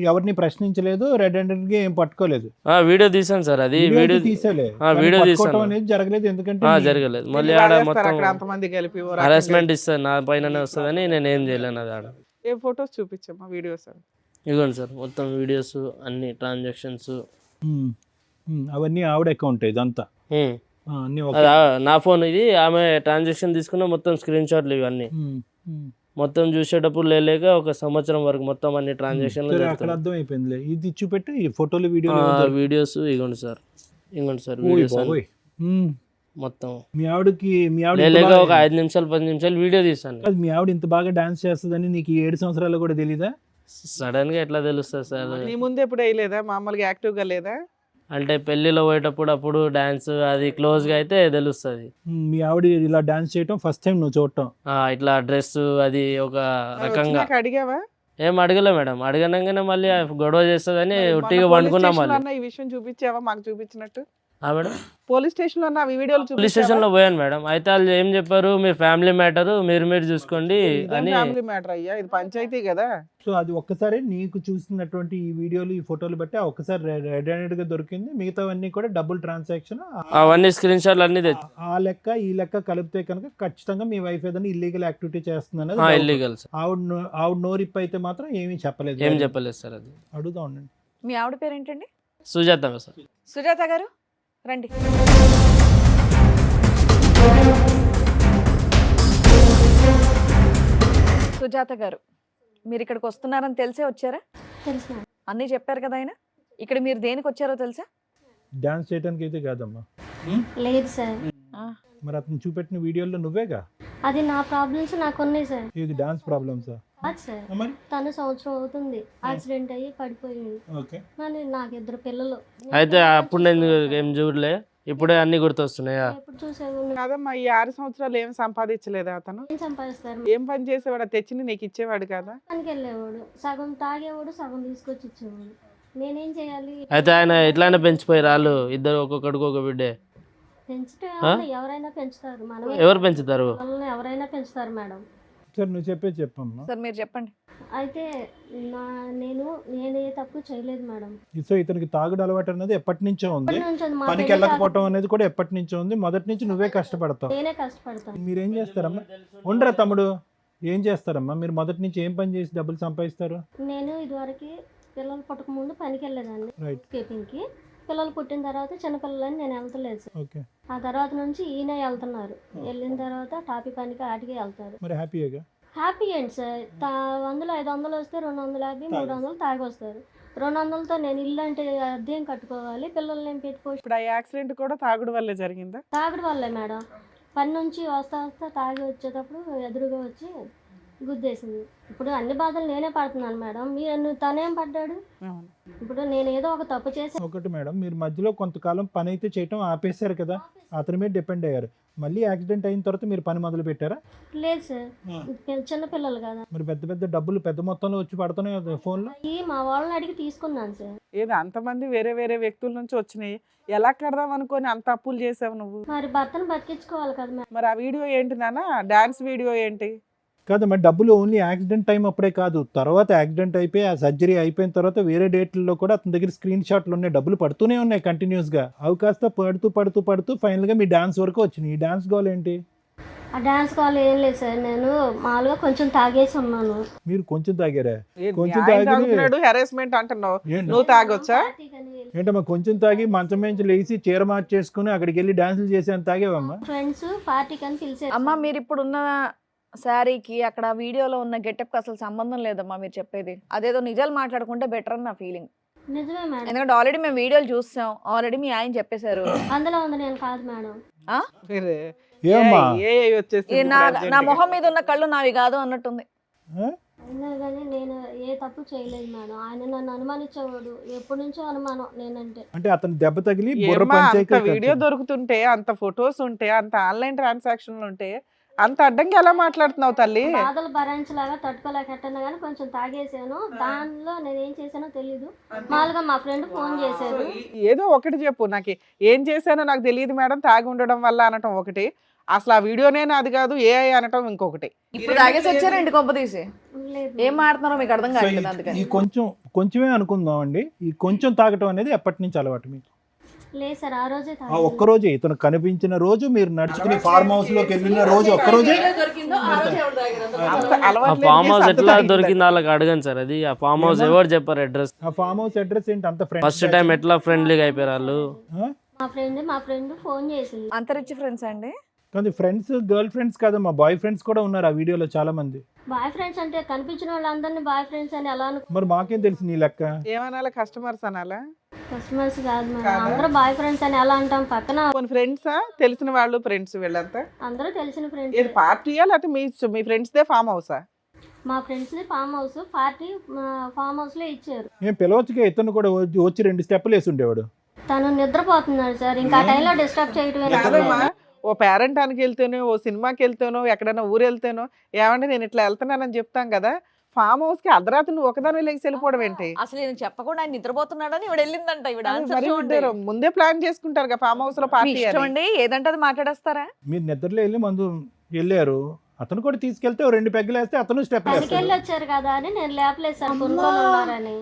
ఎవరిని ప్రశ్నించలేదు, రెడ్ హ్యాండెడ్ గా ఏం పట్టుకోలేదు. వీడియో తీసాను సార్, అది వీడియో తీసేలే, వీడియో తీసాను అనేది జరగలేదు. ఎందుకంటే జరగలేదు. మళ్ళీ ఆడ మొత్తం అంతమంది కలిపి హరాస్మెంట్ ఇస్తుంది, నా పైననే వస్తుందని నేను ఏం చేయలేను. అది ఆడ ఏ ఫోటోస్ చూపించమ్మా, వీడియోస్? ఇదిగోండి సార్, మొత్తం వీడియోస్ అన్ని ట్రాన్సాక్షన్స్ అవన్నీ ఆవిడ అకౌంట్ ఇదంతా. అన్ని నా ఫోన్ ఇది, ఆమె ట్రాన్సాక్షన్ తీసుకున్న మొత్తం స్క్రీన్ షాట్లు ఇవన్నీ మొత్తం చూసేటప్పుడు లేక 1 సంవత్సరం వరకు మొత్తం అన్ని ట్రాన్సాక్షన్లు అక్కడ అర్థం అయిపోయింది. ఇది చూపెట్టు, ఈ ఫోటోలు వీడియోస్ ఇగోండి సార్, వీడియోస్ మొత్తం. మీ ఆవిడకి లేక ఒక 5 నిమిషాలు 10 నిమిషాలు వీడియో తీసాను. మీ ఆవిడ ఇంత బాగా డాన్స్ చేస్తుందని నీకు 7 సంవత్సరాలు కూడా తెలీదా? సడన్ గా ఎట్లా తెలుస్తుంది సార్? నీ ముందు ఎప్పుడు వేయలేదా? మామూలుగా యాక్టివ్ గా లేదా? అంటే పెళ్లిలో పోయేటప్పుడు అప్పుడు డాన్స్ అది క్లోజ్ గా అయితే తెలుస్తుంది. మీ ఆవిడ ఇలా డాన్స్ చేయటం ఫస్ట్ టైం నువ్వు చూడటం? ఇట్లా డ్రెస్ అది ఒక రకంగా. అడిగావా? ఏం అడగలే మేడం, అడగనంగానే మళ్ళీ గొడవ చేస్తుందని ఉట్టిగా వండుకున్నాం. మళ్ళీ ఈ విషయం చూపించావా మాకు చూపించినట్టు? మేడం పోలీస్ స్టేషన్ లో వీడియోలు పోలీస్ స్టేషన్ లో పోయాను మేడం. అయితే వాళ్ళు ఏం చెప్పారు, మీ ఫ్యామిలీ మ్యాటర్ మీరు చూసుకోండి అని. ఫ్యామిలీ మ్యాటర్ అయ్యా, ఇది పంచాయతీ కదా. సో అది ఒక్కసారి నీకు చూసినటువంటి ఈ వీడియోలు ఈ ఫోటోలు బట్టి ఒక్కసారి రెడ్ హ్యాండెడ్ గా దొరికింది, మిగతావన్నీ కూడా డబుల్ ట్రాన్సాక్షన్. అవన్నీ స్క్రీన్ షాట్లు అన్ని తెచ్చి ఆ లెక్క ఈ లెక్క కలిపితే కనుక ఖచ్చితంగా మీ వైఫ్ ఏదైనా ఇల్లీగల్ యాక్టివిటీ చేస్తుంది అనేది. Illegal sir. ఆవిడ నోరిప్ అయితే మాత్రం ఏమీ చెప్పలేదు. ఏం చెప్పలేదు సార్. అది అడుగుతా ఉండండి. మీ ఆవిడ పేరేంటండి? సుజాత సార్. సుజాత గారు రండి. సుజాత గారు, మీరు ఇక్కడికి వస్తున్నారని తెలిసే వచ్చారా? తెలుసు. అన్నీ చెప్పారు కదా ఆయన. ఇక్కడ మీరు దేనికి వచ్చారో తెలుసా? డాన్స్ చేయడానికి అయితే కాదమ్మా. లేదు సార్. మరి అతను చూపెట్టిన వీడియోలో నువ్వేగా. అది నా ప్రాబ్లమ్స్ నాకు ఉన్నాయి సార్. ఇది డాన్స్ ప్రాబ్లమ్సా? అది సార్, తను సంవత్సరం అవుతుంది యాక్సిడెంట్ అయ్యి పడిపోయింది. కానీ నాకు 2 పిల్లలు. అయితే అప్పుడు నేను ఏం చూడలే, ఇప్పుడే అన్ని గుర్తొస్తున్నాయా? ఎప్పుడు చూసావు? కాదమ్మా, ఈ 6 సంవత్సరాలు ఏం సంపాదించలేదా అతను? ఏం సంపాదిస్తారు? ఏం పని చేసేవాడు? తెచ్చి నీకు ఇచ్చేవాడు కదా? పనికి వెళ్ళేవాడు, సగం తాగేవాడు, సగం తీసుకొచ్చి ఇచ్చేవాడు. నేనేం చేయాలి? అయితే ఆయన ఇట్లానే పెంచిపోయారు వాళ్ళు ఇద్దరు, ఒక్కొక్కడికి ఒక బిడ్డే. పెంచుతే ఎవరైనా పెంచుతారు. మనం ఎవరు పెంచుతారు? ఎవరైనా పెంచుతారు మేడం. సరే నువ్వు చెప్పమ్మా. సార్ మీరు చెప్పండి. అయితే నేను ఏ తప్పు చేయలేదు మేడం. సో ఇతనికి తాగుడు అలవాటు అనేది ఎప్పటి నుంచో ఉంది, ఇప్పటి నుంచి అది మా పనికి పెళ్లి వెళ్ళకపోవటం అనేది కూడా ఎప్పటి నుంచో ఉంది. మొదటి నుంచి నువ్వే కష్టపడతావు. నేనే కష్టపడతాను. మీరేం చేస్తారమ్మా? ఉండరా తమ్ముడు, ఏం చేస్తారమ్మా మీరు? మొదటి నుంచి ఏం పని చేసి డబ్బులు సంపాదిస్తారు? నేను ఇదివరకు పిల్లలు పుట్టక ముందు పనికి వెళ్ళేదాన్ని రైట్. స్కేపింగ్కి. పిల్లలు పుట్టిన తర్వాత చిన్నపిల్లలని నేను వెళ్తలేదు సార్. ఓకే. ఆ తర్వాత నుంచి ఈయన వెళ్తున్నారు. వెళ్ళిన తర్వాత టాపీ పనికి ఆటికి వెళ్తారు. మరి హ్యాపీగా? హ్యాపీ ఏంటి సార్? 100 500 వస్తే 250 300 తాగి వస్తారు. 200తో నేను ఇల్లు అంటే అద్దెం కట్టుకోవాలి, పిల్లల్ని ఏం పెట్టుకోవచ్చు. ఇప్పుడు ఆ యాక్సిడెంట్ కూడా తాగుడు వల్లే జరిగిందా? తాగడం వల్లే మేడం. పని నుంచి వస్తా తాగి వచ్చేటప్పుడు ఎదురుగా వచ్చి గుద్దేసింది. ఇప్పుడు అన్ని బాధలు నేనే పడుతున్నాను మేడం. తనేం పడ్డాడు? అవును. ఇప్పుడు నేను ఏదో ఒక తప్పు చేసి ఒకటి మేడం, మీరు మధ్యలో కొంతకాలం పని అయితే చేయటం ఆపేశారు కదా, అతని మీద డిపెండ్ అయ్యారు. మళ్ళీ యాక్సిడెంట్ అయిన తర్వాత మీరు పని మొదలు పెట్టారా? లేదు సార్, చిన్న పిల్లలు కదా. మరి పెద్ద డబ్బులు పెద్ద మొత్తంలో వచ్చి పడుతున్నాయి కదా ఫోన్లో. అయ్యి మా వాళ్ళని అడిగి తీసుకున్నాను సార్. ఏదో అంతమంది వేరే వేరే వ్యక్తుల నుంచి వచ్చినాయి, ఎలా కడదాం అనుకొని అంత అప్పులు చేసావు నువ్వు? మరి భర్తను బతికించుకోవాలి కదా మేడం. మరి ఆ వీడియో ఏంటి నాన్న? డాన్స్ వీడియో ఏంటి? కాదు మరి డబ్బులు ఓన్లీ యాక్సిడెంట్ టైం అప్పుడే కాదు, తర్వాత యాక్సిడెంట్ అయిపోయి ఆ సర్జరీ అయిపోయిన తర్వాత వేరే డేట్లలో కూడా అతని దగ్గర స్క్రీన్ షాట్లు ఉన్నాయి, డబ్బులు పడుతూనే ఉన్నాయి కంటిన్యూస్గా. అవి కాస్త పడుతూ ఫైనల్గా మీ డాన్స్ వరకు వచ్చినాయి. ఈ డాన్స్ గోల్ ఏంటి? ఆ డాన్స్ కాల్ ఏం లేదు సార్, నేను మామూలుగా కొంచెం తాగేసి ఉన్నాను. మీరు కొంచెం తాగారా? ఏంటి కొంచెం ఆయన తాగి- తాగుతున్నాడు, హెరాస్మెంట్ అంటున్నావు, ఏంటి? నువ్వు తాగొచ్చా? ఏంటమ్మా కొంచెం తాగి మంచం నుంచి లేచి చీర మార్చేసుకుని అక్కడికి వెళ్ళి డాన్సులు చేసేంత తాగేవమ్మా? ఫ్రెండ్స్ పార్టీకి అని పిలిచారు. అమ్మ మీరు ఇప్పుడు ఉన్న శారీకి అక్కడ వీడియోలో ఉన్న గెటప్కి అసలు సంబంధం లేదమ్మా మీరు చెప్పేది. అదేదో నిజాలు మాట్లాడుకుంటే బెటర్ అని నా ఫీలింగ్. నిజమే మేడం. ఎందుకంటే ఆల్రెడీ మేము వీడియోలు చూస్తాం, ఆల్రెడీ మీ ఆయన చెప్పేశారు. అందులో ఉంది నేను కాదు మేడం. వేరే. ఏమ్మా? ఏ వచ్చేసింది నా ఇప్పుడు నా urgent మొహం గా. మీద ఉన్న కళ్ళు నావి కాదు అన్నట్టుంది. అయినా కానీ నేను ఏ తప్పు చేయలేదు మేడం. ఆయన నన్ను అనుమానించేవాడు, ఎప్పటి నుంచో అనుమానం నేనంటే. అంటే అతను దెబ్బ తగిలి బుర్ర ఏమ్మా, అంత పంచాయతీ వీడియో దొరుకుతుంటే, అంత ఫొటోస్ ఉంటే, అంత ఆన్లైన్ ట్రాన్సాక్షన్లు ఉంటే అంత అడ్డంగా ఎలా మాట్లాడుతున్నావు తల్లి? బాధలు భరించలాగా తట్టుకోలేకట్టన్నా కానీ కొంచెం తాగేసాను. దానిలో నేను ఏం చేశానో తెలీదు. మామూలుగా మా ఫ్రెండ్ ఫోన్ చేశారు. ఏదో ఒకటి చెప్పు, నాకు ఏం చేశానో నాకు తెలియదు మేడం, తాగి ఉండడం వల్ల అనటం ఒకటి, అసలు ఆ వీడియోనే అది కాదు ఏఐ అనటం ఇంకొకటి. ఇప్పుడు తాగేసి వచ్చారండి కొంప తీసి. లేదు ఏం మాట్లాడుతున్నారో మీకు అర్థం కావట్లేదు అందుకని. ఈ కొంచెమే అనుకుందాం అండి. ఈ కొంచెం తాగటం అనేది ఎప్పటి నుంచి అలవాటు మీకు? లేదు సార్, ఆ రోజే ఆ తాగాను. ఒక్కరోజే ఇతను కనిపించిన రోజు, మీరు నడుచుకుని ఫార్మ్ హౌస్ లోకి వెళ్ళిన రోజు ఒక్కరోజే. అంత ఆ అలవాటు లేని ఫామ్ హౌస్ కేసు ఎట్లా అంత దొరికింది వాళ్ళకి అడగండి సార్. అది ఆ ఫామ్ హౌస్ ఎవరు చెప్పారు అడ్రస్? ఆ ఫార్మ్ హౌస్ అడ్రస్ ఏంటి? అంత ఫ్రెండ్ ఫస్ట్ టైం ఎట్లా ఫ్రెండ్లీగా అయిపోయారు వాళ్ళు? మా ఫ్రెండ్ ఫోన్ చేసింది. అంత రిచ్ ఫ్రెండ్స్ అండి? కానీ ఫ్రెండ్స్ గర్ల్ ఫ్రెండ్స్ కాదమ్మా, బాయ్ ఫ్రెండ్స్ కూడా ఉన్నారు ఆ వీడియోలో చాలా మంది. బాయ్ ఫ్రెండ్స్ అంటే కనిపించిన వాళ్ళందరినీ బాయ్ ఫ్రెండ్స్ అని ఎలా మరి మాకేం తెలుసు నీ లెక్క? ఏమనాలా, కస్టమర్స్ అనాలా? కస్టమర్స్ కాదు మేడం, అందరూ బాయ్ ఫ్రెండ్స్ అని ఎలా అంటాం? పక్కన కొన్ని ఫ్రెండ్సా, తెలిసిన వాళ్ళు ఫ్రెండ్స్ వీళ్ళంతా? అందరూ తెలిసిన ఇది ఫ్రెండ్స్. పార్టీయా లేకపోతే మీ ఫ్రెండ్స్ దే ఫామ్ హౌసా? మా friends farm house party farm house లో ఇచ్చారు. ఏం పిలవచ్చుగా, ఇతను కూడా వచ్చి 2 స్టెప్పులు వేసి ఉండేవాడు. తను నిద్రపోతున్నాడు సార్, ఇంకా ఆ టైంలో డిస్టర్బ్ కాదమ్మా, చేయటం. ఓ పేరెంటానికి వెళ్తేనో, ఓ సినిమాకి వెళ్తేనో, ఎక్కడైనా ఊరు వెళ్తేనో, ఏమంటే నేను ఇట్లా వెళ్తున్నానని చెప్తాం కదా, ఫామ్ హౌస్ కి అర్ధరాత్రి నువ్వు ఒకదాని లేచి వెళ్ళిపోవడం ఏంటి? అసలు నేను చెప్పకుండా ఆయన నిద్రపోతున్నాడని ఇవిడ వెళ్ళిందంట. ఇవిడ ఆన్సర్ మరి చూడండి. ఇద్దరు ముందే ప్లాన్ చేసుకుంటారు కదా ఫామ్ హౌస్ లో మీ పార్టీ ఇష్టం అని. అండి, ఏదంటే అది మాట్లాడేస్తారా? మీరు నిద్రలో వెళ్ళి మందు వెళ్ళారు, అతను కూడా తీసుకెళ్తే 2 పెగ్గలు వేస్తే అతను స్టెప్ పనికి వేస్తాడు. వెళ్ళి వచ్చారు కదా అని నేను లేపలేదు సార్, కొనుక్కొని ఉన్నారని.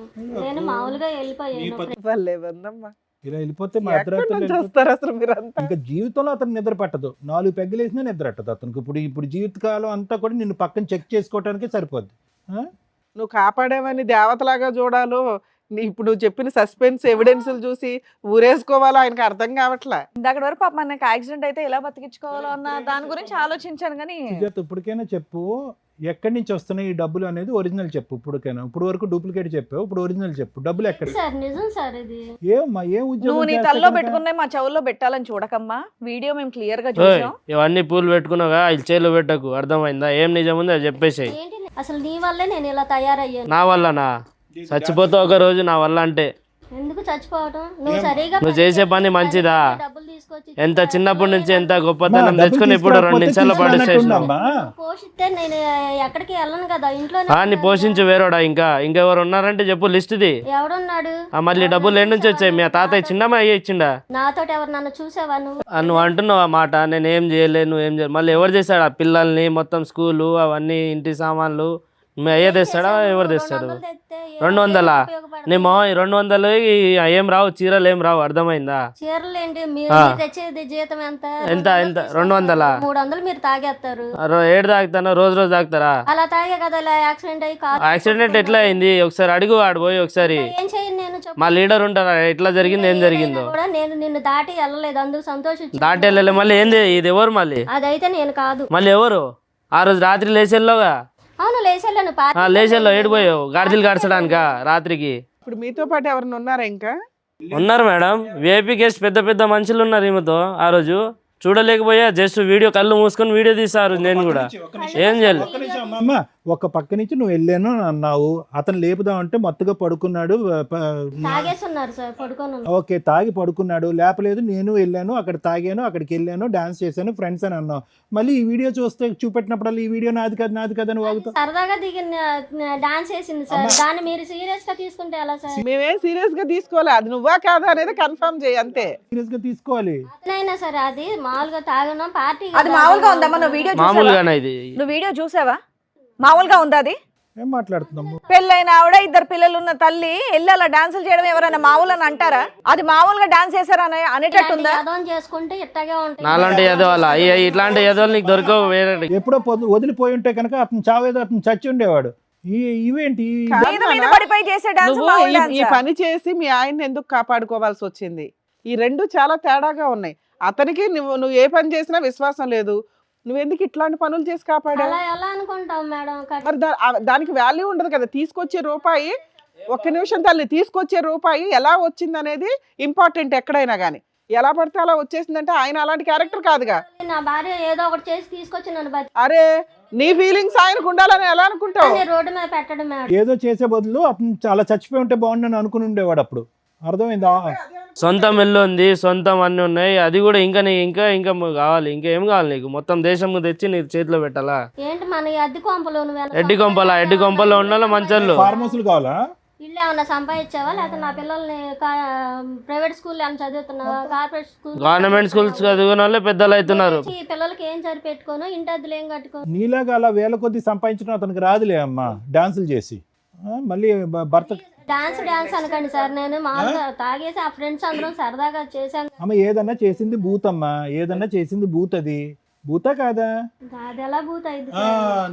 నేను మామూలుగా వెళ్ళిపోయాను. భలే ఉందమ్మా. ఇలా వెళ్ళిపోతే మా ఎక్కడి అర్ధరాత్రులు నుంచి వెళ్ళిపోతే వస్తారు అసలు మీరంతా? ఇంకా జీవితంలో అతను నిద్ర పట్టదు. 4 పెగ్గలు వేసినా నిద్ర పట్టదు అతనికి. ఇప్పుడు జీవితకాలం అంతా కూడా నిన్ను పక్కన చెక్ చేసుకోవడానికే సరిపోద్ది. నువ్వు కాపాడేవని దేవతలాగా చూడాలో, ఇప్పుడు నువ్వు చెప్పిన సస్పెన్స్ ఎవిడెన్స్లు చూసి ఊరేసుకోవాలో ఆయనకు అర్థం కావట్లా. ఇందాక వరకు పాప నాకు యాక్సిడెంట్ అయితే ఎలా బతికించుకోవాలో అన్న దాని గురించి ఆలోచించాను కానీ సుజాత ఇప్పటికైనా చెప్పు, ఎక్కడి నుంచి వస్తున్నాయి ఈ డబ్బులు అనేది ఒరిజినల్ చెప్పు. ఇప్పుడు వరకు డూప్లికేట్ చెప్పావు, ఇప్పుడు ఒరిజినల్ చెప్పు. డబ్బులు ఎక్కడ? సార్ నిజం సార్ ఇది. ఏమ్మా ఏం నువ్వు ఉద్యోగం నీ చేస్తే తల్లో కనుక? పెట్టుకున్నాయి మా చెవుల్లో పెట్టాలని చూడకమ్మా. వీడియో మేము క్లియర్ గా ఓయ్, చూసాం. ఇవన్నీ పూలు పెట్టుకున్నావుగా, ఇది చేలు పెట్టకు. అర్థమైందా? ఏం నిజం ఉంది అది చెప్పేసాయి. ఏంటి అసలు నీ వల్లే నేను ఇలా తయారయ్యాను. నా వల్లనా? చచ్చిపోతావు ఒక రోజు నా వల్ల అంటే. ఎందుకు చచ్చిపోవటం? నువ్వు సరిగా నువ్వు చేసే పని మంచిదా? డబ్బులు తీసుకొచ్చి ఎంత చిన్నప్పటి నుంచి ఎంత అమ్మా, గొప్పతనం డబ్బులు తెచ్చుకొని ఇప్పుడు 2 తీసుకురాకపోతే నిమిషాల్లో పాడు స్టేషన్ తీసుకురానట్టున్నామ్మా. పోషిస్తే నేను ఎక్కడికి వెళ్ళను కదా ఇంట్లో నీ పోషించి వేరోడా ఇంకెవరు ఉన్నారంటే చెప్పు లిస్ట్ ఇది. ఎవడున్నాడు మళ్ళీ డబ్బులు ఏడు నుంచి వచ్చాయి? మీ తాతయ్య చిన్నమ్మా అయ్యి ఇచ్చిండా? నాతో ఎవరు నన్ను చూసావా నువ్వు నువ్వు అంటున్నావు ఆ మాట, నేను ఏం చేయలేదు నువ్వేం చేయలేదు. మళ్ళీ ఎవరు చేశాడు ఆ పిల్లల్ని మొత్తం స్కూలు అవన్నీ ఇంటి సామాన్లు మీ అయ్యే తెస్తాడా ఎవరు తెస్తాడు? 200? నీ మా 200 ఏం రావు, చీరలు ఏం రావు, అర్థమైందా? చీరలు ఏంటి మీరు తెచ్చేది జీతం ఎంత ఎంత 200? 300 మీరు తాగేస్తారు. ఏడు తాగుతాను, రోజు తాగుతారా? అలా తాగే కదా ఇలా యాక్సిడెంట్ అయ్యి కారు యాక్సిడెంట్ ఎట్లా అయింది ఒకసారి అడుగు, ఆడిపోయి ఒకసారి. ఏం చేయను నేను చెప్పు. మా లీడర్ ఉంటారా ఎట్లా జరిగింది ఏం జరిగిందో? కూడా నేను నిన్ను దాటి వెళ్ళలేదు, అందుకు సంతోషించు. దాటి వెళ్ళలే. మళ్ళీ ఏంది ఇది? ఎవరు మళ్ళీ? అదైతే నేను కాదు. మళ్ళీ ఎవరు? ఆ రోజు రాత్రి లేచెల్లోగా అవును లేచెళ్ళను లేచెల్లో ఏడిపోయావు గాడిదలు గడచడానికా రాత్రికి? ఇప్పుడు మీతో పాటు ఎవరైనా ఉన్నారా ఇంకా? ఉన్నారు మేడం, వేపీ కేసు పెద్ద పెద్ద మనుషులు ఉన్నారు ఈమెతో. ఆ రోజు చూడలేకపోయా, జస్ట్ వీడియో కళ్ళు మూసుకొని వీడియో తీసారు. నేను కూడా ఏం చేయలేదు. అమ్మ ఒక పక్క నుంచి నువ్వు వెళ్ళాను అన్నావు, అతను లేపుదామంటే మత్తుగా పడుకున్నాడు. తాగేస్తున్నారు సార్ పడుకొని ఓకే, తాగి పడుకున్నాడు, లేపలేదు. నేను వెళ్ళాను, అక్కడ తాగాను, అక్కడికి వెళ్ళాను, డాన్స్ చేశాను, ఫ్రెండ్స్ అని అన్నావు. మళ్ళీ ఈ వీడియో చూస్తే చూపెట్టినప్పుడు ఈ వీడియో నాది కదా నాది కదా అని వాగుతావు. సరదాగా దిగిన డాన్స్ చేసింది సార్, దాన్ని మీరు సీరియస్ గా తీసుకుంటే ఎలా సార్? మేమేం సీరియస్ గా తీసుకోవాలి, అది నువ్వా కాదా అనేది కన్ఫర్మ్ చేయి అంతే. సీరియస్ గా తీసుకోవాలి. అదైనా సరే అది మామూలుగా తాగడం పార్టీ అది మామూలుగా ఉందమ్మా? నువ్వు వీడియో చూసావా? మామూలుగానే ఇది. నువ్వు వీడియో చూసావా? మామూలుగా ఉందా అది? ఏం మాట్లాడుతున్నాము? పెళ్ళైన ఆవిడ 2 పిల్లలు ఉన్న తల్లి వెళ్ళి అలా డాన్సులు చేయడం ఎవరైనా మామూలు అని అంటారా? అది మామూలుగా డాన్స్ చేశారా అనేటట్టుందా? యాదవం చేసుకుంటే ఇట్టగే ఉంటాయి. నాలాంటి ఎదవాళ్ళ ఇట్లాంటి ఎదవాళ్ళు నీకు దొరకవు వేరే. ఎప్పుడో వదిలిపోయి ఉంటే కనుక అతను చావేదో అతను చచ్చి ఉండేవాడు. ఇవేంటి? మీద మీద పడిపోయి చేసే డాన్స్ నువ్వు మామూలు ఈ డాన్సా? పని చేసి మీ ఆయన్ని ఎందుకు కాపాడుకోవాల్సి వచ్చింది? ఈ రెండు చాలా తేడాగా ఉన్నాయి. అతనికి నువ్వు ఏ పని చేసినా విశ్వాసం లేదు, నువ్వెందుకు ఇట్లాంటి పనులు చేసి కాపాడా? అలా ఎలా అనుకుంటాం మేడం? మరి దానికి వాల్యూ ఉండదు కదా. తీసుకొచ్చే రూపాయి, ఒక్క నిమిషం తల్లి, తీసుకొచ్చే రూపాయి ఎలా వచ్చింది అనేది ఇంపార్టెంట్. ఎక్కడైనా కానీ ఎలా పడితే అలా వచ్చేసిందంటే ఆయన అలాంటి క్యారెక్టర్ కాదుగా. నా భార్య ఏదో ఒకటి చేసి తీసుకొచ్చి నన్ను బతి అరే నీ ఫీలింగ్స్ ఆయనకు ఉండాలని ఎలా అనుకుంటావు? రోడ్డు మీద పెట్టడం మేడం. ఏదో చేసే బదులు అతను చాలా చచ్చిపోయి ఉంటే బాగుండని అనుకుని ఉండేవాడు అప్పుడు. అర్థమైందా? సొంతం ఇల్లు ఉంది, సొంతం అన్నీ ఉన్నాయి, అది కూడా ఇంకా ఇంకా కావాలి. ఇంకేం కావాలి నీకు? మొత్తం దేశం తెచ్చి నీ చేతిలో పెట్టాలా? ఏంటి మన అద్దె కొంపలు ఎడ్డి కొంపలో ఉండాలి మంచోళ్ళు. ఫార్మ్ హౌస్లు కావాలా? ఇల్లు ఏమన్నా సంపాదించావా? లేకపోతే నా పిల్లల్ని ప్రైవేట్ స్కూల్ ఏమైనా చదువుతున్నావా? కార్పొరేట్ స్కూల్, గవర్నమెంట్ స్కూల్స్ చదువుకున్న వాళ్ళే పెద్దలు అవుతున్నారు. ఈ పిల్లలకి ఏం సరిపెట్టుకోను, ఇంటి అద్దెలు ఏం కట్టుకో. నీలాగా అలా వేల కొద్ది సంపాదించడం అతనికి రాదులే అమ్మా, డాన్సులు చేసి. మళ్ళీ భర్త డాన్స్ అనకండి సార్, నేను మామూలుగా తాగేసి ఆ ఫ్రెండ్స్ అందరం సరదాగా చేశాను. అమ్మ ఏదన్నా చేసింది బూత్ అమ్మా, ఏదన్నా చేసింది బూత్. అది బూతా కాదా? అది ఎలా బూత్ అయింది?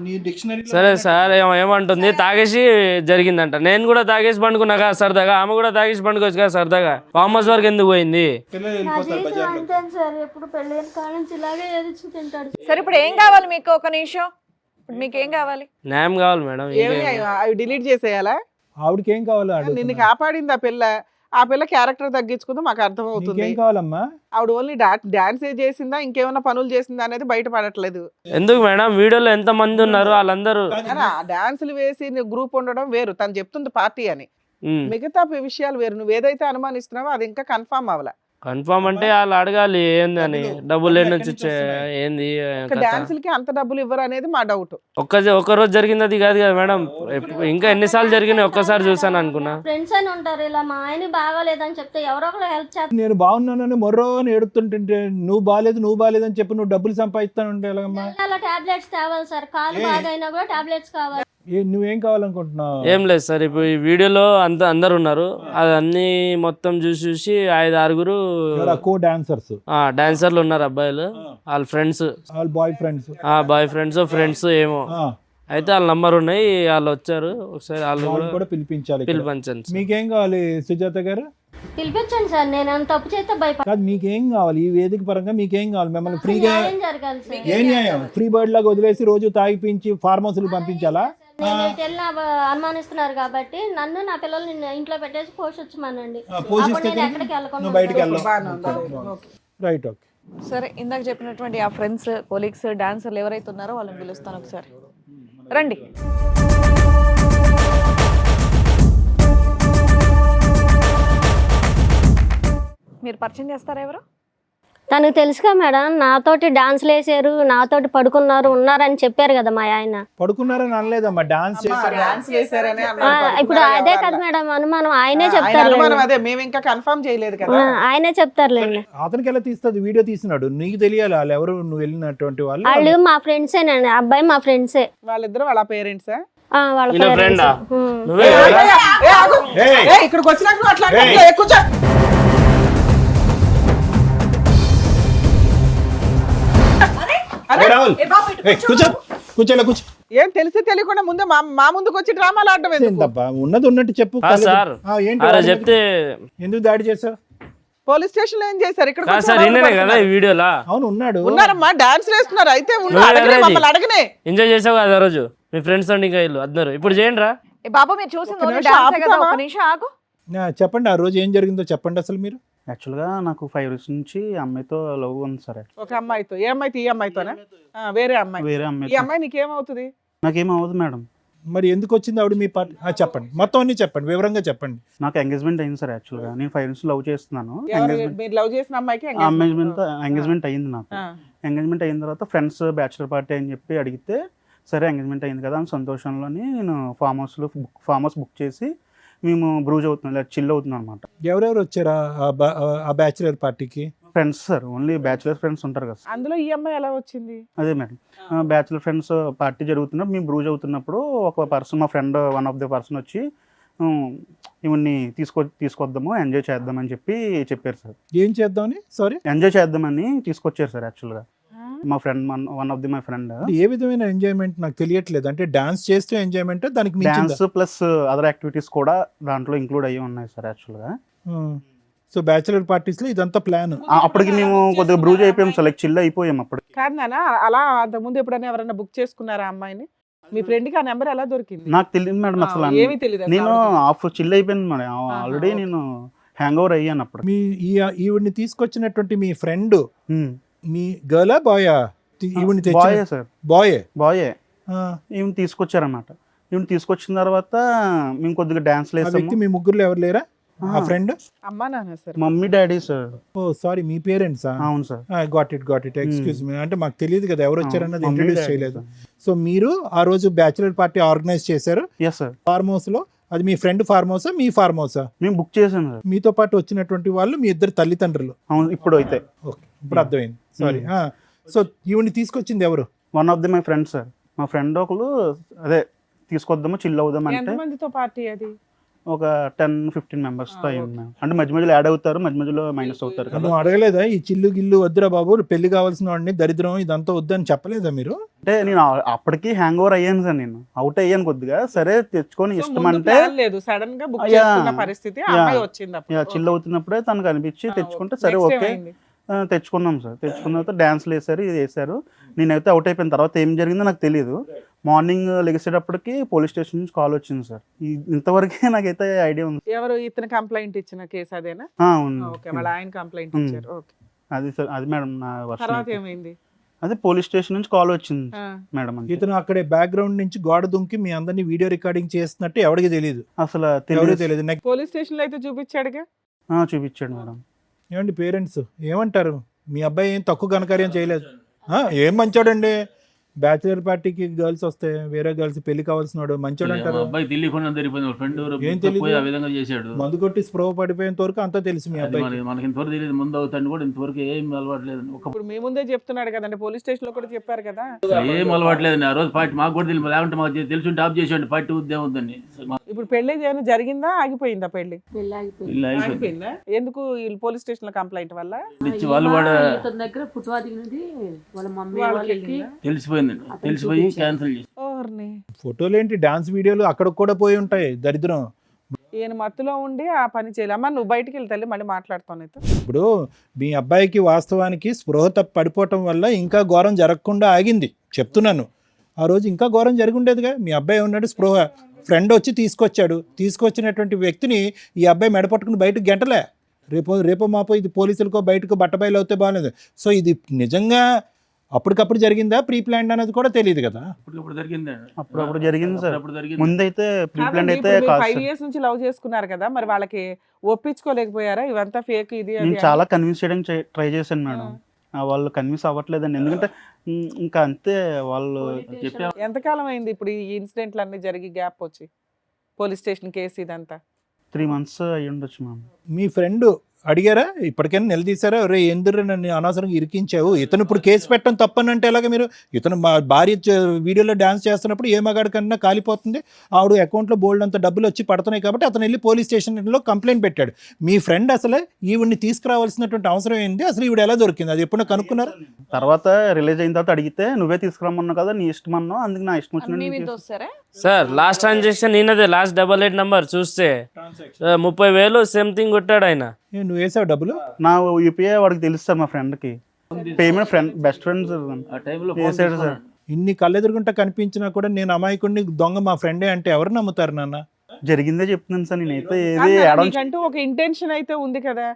నీ డిక్షనరీ. సరే సార్ ఏమంటుంది? తాగేసి జరిగిందంట. నేను కూడా తాగేసి పండుకున్నా కదా సరదాగా, ఆమె కూడా తాగేసి పండుకోవచ్చు కదా సరదాగా. ఫామ్ హౌస్ వరకు ఎందుకు పోయింది? నా జీవితం అంతే సార్, ఎప్పుడు పెళ్ళైన కాడ నుంచి ఇలాగే ఎదుర్చు తింటాడు. సరే ఇప్పుడు ఏం కావాలి మీకు? ఒక నిమిషం, ఇప్పుడు మీకు ఏం కావాలి? న్యాయం కావాలి మేడం. ఏమి అవి డిలీట్ చేసేయాలా? ఆవిడకి ఏం కావాలో నిన్ను కాపాడింది ఆ పిల్ల క్యారెక్టర్ తగ్గించుకుందో మాకు అర్థం అవుతుంది. ఏం కావాలమ్మా? ఆవిడ ఓన్లీ డాన్స్ చేసిందా ఇంకేమైనా పనులు చేసిందా అనేది బయటపడట్లేదు. ఎందుకు మేడం? వీడియోలో ఎంత మంది ఉన్నారు వాళ్ళందరూ డాన్సులు వేసి గ్రూప్ ఉండడం వేరు, తను చెప్తుంది పార్టీ అని. మిగతా విషయాలు వేరు. నువ్వు ఏదైతే అనుమానిస్తున్నావో అది ఇంకా కన్ఫర్మ్ అవ్వాల. కన్ఫర్మ్ అంటే వాళ్ళు అడగాలి ఏంది అని, డబ్బులు ఏడు నుంచి ఏంది డాన్సులకి అంత డబ్బులు ఇవ్వరు అనేది మా డౌట్. ఒక్క రోజు జరిగింది అది కాదు కదా మేడం, ఇంకా ఎన్నిసార్లు జరిగినాయి ఒక్కసారి చూసాను అనుకున్నా. ఫ్రెండ్స్ అని ఉంటారు, ఇలా మా ఆయన బాగోలేదని చెప్తే ఎవరో ఒకరు హెల్ప్ చేస్తారు. నేను బాగున్నానని మొర్రో అని ఏడుతుంటే నువ్వు బాగాలేదని చెప్పి నువ్వు డబ్బులు సంపాదిస్తాను ఉంటే ఎలాగమ్మా? టాబ్లెట్స్ తేవాలి సార్, కాలు బాగైనా కూడా టాబ్లెట్స్ కావాలి. నువ్వేం కావాలనుకుంటున్నావు? ఏం లేదు సార్, ఇప్పుడు ఈ వీడియోలో అందరు ఉన్నారు, అది అన్ని మొత్తం చూసి 5-6 కో డాన్సర్స్, డాన్సర్లు ఉన్నారు అబ్బాయిలు, వాళ్ళ ఫ్రెండ్స్, వాళ్ళ బాయ్ ఫ్రెండ్స్ ఏమో. అయితే వాళ్ళ నంబర్ ఉన్నాయి, వాళ్ళు వచ్చారు. ఒకసారి వాళ్ళు కూడా పిలిపించండి. మీకేం కావాలి సుజాత గారు? పిలిపించండి సార్, నేను తప్పు చేస్తే కాదు, మీకేం కావాలి? ఈ వేదిక పరంగా మీకేం కావాలి? మిమ్మల్ని ఫ్రీగా జరగాలి సార్. ఏ న్యాయం? ఫ్రీ బర్డ్ లాగా వదిలేసి రోజు తాగిపించి ఫార్మ్ హౌస్లు పంపించాలా? అనుమానిస్తున్నారు కాబట్టి నన్ను నా పిల్లల్ని ఇంట్లో పెట్టేసి పోషించమనండి. ఎక్కడికి నువ్వు బయటికి వెళ్ళావు. Right, okay. సరే, ఇందాక చెప్పినటువంటి ఆ ఫ్రెండ్స్, కొలీగ్స్, డాన్సర్లు ఎవరైతే ఉన్నారో వాళ్ళని పిలుస్తాను. ఒకసారి రండి. మీరు పరిచయం చేస్తారా ఎవరు? తనకు తెలుసుగా మేడం, నాతోటి డాన్స్లు వేసారు, నాతోటి పడుకున్నారు, ఉన్నారని చెప్పారు కదా మా ఆయన. పడుకున్నారని అనలేదమ్మా, డాన్స్ చేశారు. డాన్స్ చేశారని ఇప్పుడు అదే కదా మేడం అనుమానం, ఆయనే చెప్తారు. అదే మేము ఇంకా కన్ఫర్మ్ చేయలేదు కదా. ఆయనే చెప్తారులేండి. అతనికి ఎలా తీస్తుంది? వీడియో తీస్తున్నాడు, నీకు తెలియాలి వాళ్ళు ఎవరు, నువ్వు వెళ్ళినటువంటి వాళ్ళు. వాళ్ళు మా ఫ్రెండ్సేనండి, అబ్బాయి మా ఫ్రెండ్సే. వాళ్ళిద్దరు వాళ్ళ పేరెంట్సా? వాళ్ళ ఈయన friend ఆ? parents. నువ్వే ఏయ్! ఇక్కడికి వచ్చినాక నువ్వు అట్లా ఏయ్! కూర్చో. ఏయ్ రాహుల్, ఏయ్ కూర్చో, కూర్చోలే కూర్చో. ఏం తెలిసి తెలియకుండా ముందే మా ముందుకు వచ్చి డ్రామాలు ఆడటం ఎందుకు? ఏంటబ్బా, ఉన్నది ఉన్నట్టు చెప్పు. కాదు సార్. ఏంటి అరే వాళ్ళ మీద? చెప్తే ఎందుకు దాడి చేసావు? పోలీస్ స్టేషన్ లో ఏం చేశారు? ఇక్కడ కాదు సార్, ఈయననే కదా ఈ వీడియోలా అవును ఉన్నాడు. ఉన్నారమ్మా, డాన్స్ వేస్తున్నారు. అయితే నువ్వే అడగనే, అడగలేదు. మమ్మల్ని అడగనే. ఎంజాయ్ చేసావు కదా ఆ రోజు మీ ఫ్రెండ్స్ తో ఇంకా ఇల్లు అందరు. ఇప్పుడు చేయండి రా. బాబు మీరు చూసింది ఒక్క ఓన్లీ నిమిషం డాన్సే కదా, ఆపుతావా? ఒక నిమిషం ఆగు. చెప్పండి, ఆ రోజు ఏం జరిగిందో చెప్పండి అసలు మీరు. యాక్చువల్గా నాకు 5 years నుంచి అమ్మాయితో లవ్ ఉంది సార్. ఒక అమ్మాయితో, ఏ అమ్మాయితో? ఈ అమ్మాయితోనే? వేరే అమ్మాయి. వేరే ఈ అమ్మాయి అమ్మాయి నీకేమవుతుంది? నాకేం అవ్వదు మేడం. మరి ఎందుకు వచ్చింది ఆవిడ మీ పార్టీ? చెప్పండి, మొత్తం అన్ని చెప్పండి, వివరంగా చెప్పండి. నాకు ఎంగేజ్మెంట్ అయింది సార్. యాక్చువల్గా నేను 5 years లవ్ చేస్తున్నాను. మీరు లవ్ చేసిన అమ్మాయికి ఎంగేజ్మెంట్ అయింది నాకు. ఎంగేజ్మెంట్ అయిన తర్వాత ఫ్రెండ్స్ బ్యాచులర్ పార్టీ అని చెప్పి అడిగితే, సరే ఎంగేజ్మెంట్ అయింది కదా అని సంతోషంలోని నేను ఫామ్ హౌస్ బుక్ చేసి మేము బ్రూజ్ అవుతున్నాం, లేదా చిల్ అవుతున్నాం అనమాట. ఎవరెవరు వచ్చారా ఆ బ్యాచులర్ పార్టీకి? Friends sir, only bachelor friends ఉంటారు కదా సార్. అందులో ఈ అమ్మాయి ఎలా వచ్చింది? అదే మేడం, బ్యాచులర్ ఫ్రెండ్స్ పార్టీ జరుగుతున్నప్పుడు మేము బ్రూజ్ అవుతున్నప్పుడు ఒక పర్సన్, మా friend one of the person వచ్చి ఇవన్నీ తీసుకొద్దాము, ఎంజాయ్ చేద్దామని చెప్పారు సార్. ఏం చేద్దామని? సారీ, ఎంజాయ్ చేద్దామని తీసుకొచ్చారు సార్. యాక్చువల్గా మా friend, one of the my friend. ఏ విధమైన ఎంజాయ్మెంట్ నాకు తెలియట్లేదు. అంటే డాన్స్ చేస్తూ ఎంజాయ్మెంట్, దానికి మించిందా? డాన్స్ ప్లస్ అదర్ యాక్టివిటీస్ కూడా దాంట్లో ఇంక్లూడ్ అయ్యి ఉన్నాయి సార్. యాక్చువల్గా సో బ్యాచులర్ పార్టీస్ లో ఇదంతా ప్లాన్. అప్పటికి మేము కొద్దిగా బ్రూజ్ అయిపోయాం సార్, లైక్ చిల్ అయిపోయాం అప్పుడు. కాదు నాన్న, అలా అంతకుముందు ఎప్పుడైనా ఎవరైనా బుక్ చేసుకున్నారా ఆ అమ్మాయిని? మీ ఫ్రెండ్ కి ఆ నెంబర్ ఎలా దొరికింది? నాకు తెలియదు మేడం అసలు. ఏమీ తెలియదు. నేను ఆఫ్ చిల్ అయిపోయాను మేడం. ఆల్రెడీ నేను హ్యాంగ్ ఓవర్ అయ్యాను అప్పుడు. మీ ఈవిడ్ని తీసుకొచ్చినటువంటి మీ ఫ్రెండ్ మీ గర్లా బాయా? ఈవిడ్ని తెచ్చి బాయే సార్, బాయే. బాయే. ఈవెన్ తీసుకొచ్చారన్నమాట. ఈవెన్ తీసుకొచ్చిన తర్వాత మేము కొద్దిగా డాన్స్ ఆ వ్యక్తి వేసాము. మీ ముగ్గురులో ఎవరు లేరా? ఆ ఫ్రెండ్? అమ్మా నాన్న sir. Mummy daddy sir. Oh sorry, మీ పేరెంట్స్? అవును sir. Got it excuse me. అంటే మాకు తెలియదు కదా ఎవరు వచ్చారన్నది, మమ్మీ ఇంట్రడ్యూస్ డాడీ చేయలేదు. సార్. సో మీరు ఆ రోజు బ్యాచులర్ పార్టీ ఆర్గనైజ్ చేశారు ఎస్ సార్. ఫార్మ్ హౌస్ లో. అది మీ ఫ్రెండ్ ఫార్మ్ హౌసా, మీ ఫార్మ్ హౌసా? మేము బుక్ చేసాను సార్. మీతో పాటు వచ్చినటువంటి వాళ్ళు మీ ఇద్దరు తల్లిదండ్రులు? అవును, ఇప్పుడు అయితే. ఓకే, ఇప్పుడు అర్థమైంది. సారీ. సో ఈవిడ్ని తీసుకొచ్చింది ఎవరు? One of the my friend sir. మా ఫ్రెండ్ ఒకరు అదే తీసుకొద్దాము, చిల్ అవుదాం అంటే ఎంతమందితో పార్టీ అది? ఒక 10-15 members తో అయింది మ్యామ్. అంటే మధ్య మధ్యలో యాడ్ అవుతారు, మధ్య మధ్యలో మైనస్ అవుతారు కదా. నువ్వు అడగలేదా ఈ చిల్లు గిల్లు వద్దురా బాబు, పెళ్లి కావాల్సిన వాడిని, దరిద్రం ఇదంతా వద్దని చెప్పలేదా మీరు? అంటే నేను అప్పటికి హ్యాంగ్ ఓవర్ అయ్యాను సార్, నేను అవుట్ అయ్యాను కొద్దిగా. సరే తెచ్చుకొని సో ఇష్టం ముందు అంటే ప్లాన్ లేదు, సడన్ గా బుక్ యా, చేసుకున్న పరిస్థితి ఆ యా, అమ్మాయి వచ్చింది అప్పుడు. చిల్ అవుతున్నప్పుడే తనకు అనిపించి తెచ్చుకుంటే సరే Next ఓకే ఏమైంది? తెచ్చుకున్నాం సార్. తెచ్చుకున్న తర్వాత డాన్స్లు వేసారు, ఇది వేసారు. నేనైతే అవుట్ అయిపోయిన తర్వాత ఏం జరిగిందో నాకు తెలియదు. మార్నింగ్ లెగిసేటప్పటికి పోలీస్ స్టేషన్ నుంచి కాల్ వచ్చింది సార్. ఇంతవరకే నాకైతే ఐడియా ఉంది. ఎవరు ఇతను కంప్లైంట్ ఇచ్చిన కేసు అదేనా? అవును, ఓకే, వాళ్ళ ఆయన కంప్లైంట్ Hmm. ఇచ్చారు. ఓకే, అది సార్, అది మేడం నా తర్వాత వర్షన్. ఏమైంది? అదే పోలీస్ స్టేషన్ నుంచి కాల్ వచ్చింది ఆ, మేడం. అంతే. ఇతను అక్కడే బ్యాక్గ్రౌండ్ నుంచి గోడ దుంకి మీ అందరినీ వీడియో రికార్డింగ్ చేస్తున్నట్టు ఎవరికి తెలియదు, అసలు ఎవరికి తెలియదు. తెలియదు. నెక్స్ట్ పోలీస్ స్టేషన్ లో అయితే చూపించాడుగా. చూపించాడు మేడం. ఏమండి పేరెంట్స్ ఏమంటారు? మీ అబ్బాయి ఏం తక్కువ ఘనకార్యం చేయలేదు. ఏం మంచోడండి, బ్యాచులర్ పార్టీకి గర్ల్స్ వస్తే వేరే గర్ల్స్ పెళ్లి కావాల్సినాడు, మంచోడు అంటారు. అబ్బాయి తెలియకుండా జరిగిపోయింది. ఫ్రెండ్ ఏం తెలీదు? ఆ విధంగా చేశాడు. మందు కొట్టి స్ప్రో పడిపోయేంత వరకు అంతా తెలుసు మీ అబ్బాయి. మనకి ఇంతవరకు తెలియదు. ముందు అవుతాడు కూడా ఇంతవరకు ఏం అలవాట్లేదు. ఇప్పుడు మీ ముందే చెప్తున్నాడు కదండి, పోలీస్ స్టేషన్ లో కూడా చెప్పారు కదా. ఏం అలవాట్లేదు. ఆ రోజు పార్టీ మాకు కూడా తెలియదు. లేకుంటే మాకు తెలుసుంటే ఆఫ్ చేసేయండి, పార్టీ ఉద్యమం ఉందని. ఇప్పుడు పెళ్లి ఏమైనా జరిగిందా, ఆగిపోయిందా పెళ్లి? పెళ్ళి ఆగిపోయింది. ఆగిపోయిందా? ఎందుకు? వీళ్ళు పోలీస్ స్టేషన్ లో కంప్లైంట్ వల్ల వాళ్ళు కూడా ఇతని దగ్గర పుట్టువాది నుండి వాళ్ళ మమ్మీ వాళ్ళకి వాళ్ళకి వెళ్ళిందా? తెలిసిపోయిందండి. తెలిసిపోయి క్యాన్సిల్ చేసి ఓర్ని. ఫోటోలు ఏంటి, డాన్స్ వీడియోలు అక్కడ కూడా పోయి ఉంటాయి, దరిద్రం. ఈయన మత్తులో ఉండి ఆ పని చేయాలి. అమ్మ నువ్వు బయటికి వెళ్తే మళ్ళీ మాట్లాడుతాను నీతో. ఇప్పుడు మీ అబ్బాయికి వాస్తవానికి స్పృహ తప్పి పడిపోవటం వల్ల ఇంకా ఘోరం జరగకుండా ఆగింది చెప్తున్నాను. ఆ రోజు ఇంకా ఘోరం జరిగి ఉండేదిగా. మీ అబ్బాయి ఉన్నాడు, స్పృహ ఫ్రెండ్ వచ్చి తీసుకొచ్చాడు. తీసుకొచ్చినటువంటి వ్యక్తిని ఈ అబ్బాయి మెడపట్టుకుని బయటకు గెంటలే. రేపో మాపో ఇది పోలీసులకో బయటకు బట్టబయలు అవుతే బాగాలేదు. సో ఇది నిజంగా అప్పటికప్పుడు జరిగిందా ప్రీ ప్లాన్ అనేది కూడా తెలియదు కదా. ఇప్పుడు జరిగింది అప్పుడప్పుడు జరిగింది సార్. అప్పుడు జరిగింది. ముందైతే ప్రీ ప్లాన్ అయితే కాదు 5 సార్. ఇయర్స్ నుంచి లవ్ చేసుకున్నారు కదా, మరి వాళ్ళకి ఒప్పించుకోలేకపోయారా ఇవంతా ఫేక్ ఇది అది నేను అని? చాలా కన్విన్స్ చేయడానికి ట్రై చేశాను మేడం. వాళ్ళు కన్విన్స్ అవ్వట్లేదండి. ఎందుకంటే ఇంకా అంతే వాళ్ళు చెప్పా ఎంతకాలం అయింది ఇప్పుడు ఈ ఇన్సిడెంట్లు అన్ని జరిగి గ్యాప్ వచ్చి పోలీస్ స్టేషన్ కేసు ఇదంతా? 3 months అయ్యి ఉండొచ్చు మ్యామ్. మీ ఫ్రెండ్ అడిగారా ఇప్పటికైనా నిలదీశారా, రే ఎందుకు నన్ను అనవసరంగా ఇరికించావు, ఇతను ఇప్పుడు కేసు పెట్టడం తప్పనంటే ఎలాగ మీరు, ఇతను మా భార్య వీడియోలో డ్యాన్స్ చేస్తున్నప్పుడు ఏ మగాడి కన్నా కాలిపోతుంది, ఆవిడ అకౌంట్లో బోల్డ్ అంత డబ్బులు వచ్చి పడుతున్నాయి కాబట్టి అతను వెళ్ళి పోలీస్ స్టేషన్లో కంప్లైంట్ పెట్టాడు. మీ ఫ్రెండ్ అసలు ఈవిడ్ని తీసుకురావాల్సినటువంటి అవసరం ఏంది, అసలు ఈవిడ ఎలా దొరికింది, అది ఎప్పుడైనా కనుక్కున్నారు? తర్వాత రిలీజ్ అయిన తర్వాత అడిగితే నువ్వే తీసుకురమ్మన్నావు కదా, నీ ఇష్టం అన్నావు, అందుకు నా ఇష్టం మీ మీద వచ్చినట్టు వస్తారా? సార్ లాస్ట్ ట్రాన్సాక్షన్ ఈయనదే, లాస్ట్ 88 నెంబర్ చూస్తే 30,000 సంథింగ్ కొట్టాడు ఆయన. నువ్వు వేసావు డబ్బులు? నా యూపీఐ వాడికి తెలుసు సార్, మా ఫ్రెండ్కి పేమెంట్ ఫ్రెండ్ బెస్ట్ ఫ్రెండ్స్ ఆ టైంలో చేశాడు సార్. ఇన్ని కళ్ళెదురుగుంటా కనిపించినా కూడా నేను అమాయకుడిని దొంగ మా ఫ్రెండే అంటే ఎవరు నమ్ముతారు నాన్న? జరిగిందే చెప్తున్నాను సార్. నేనైతే ఏది అన్నా, యాడ్ నీకంటూ ఒక ఇంటెన్షన్ అయితే ఉంది కదా,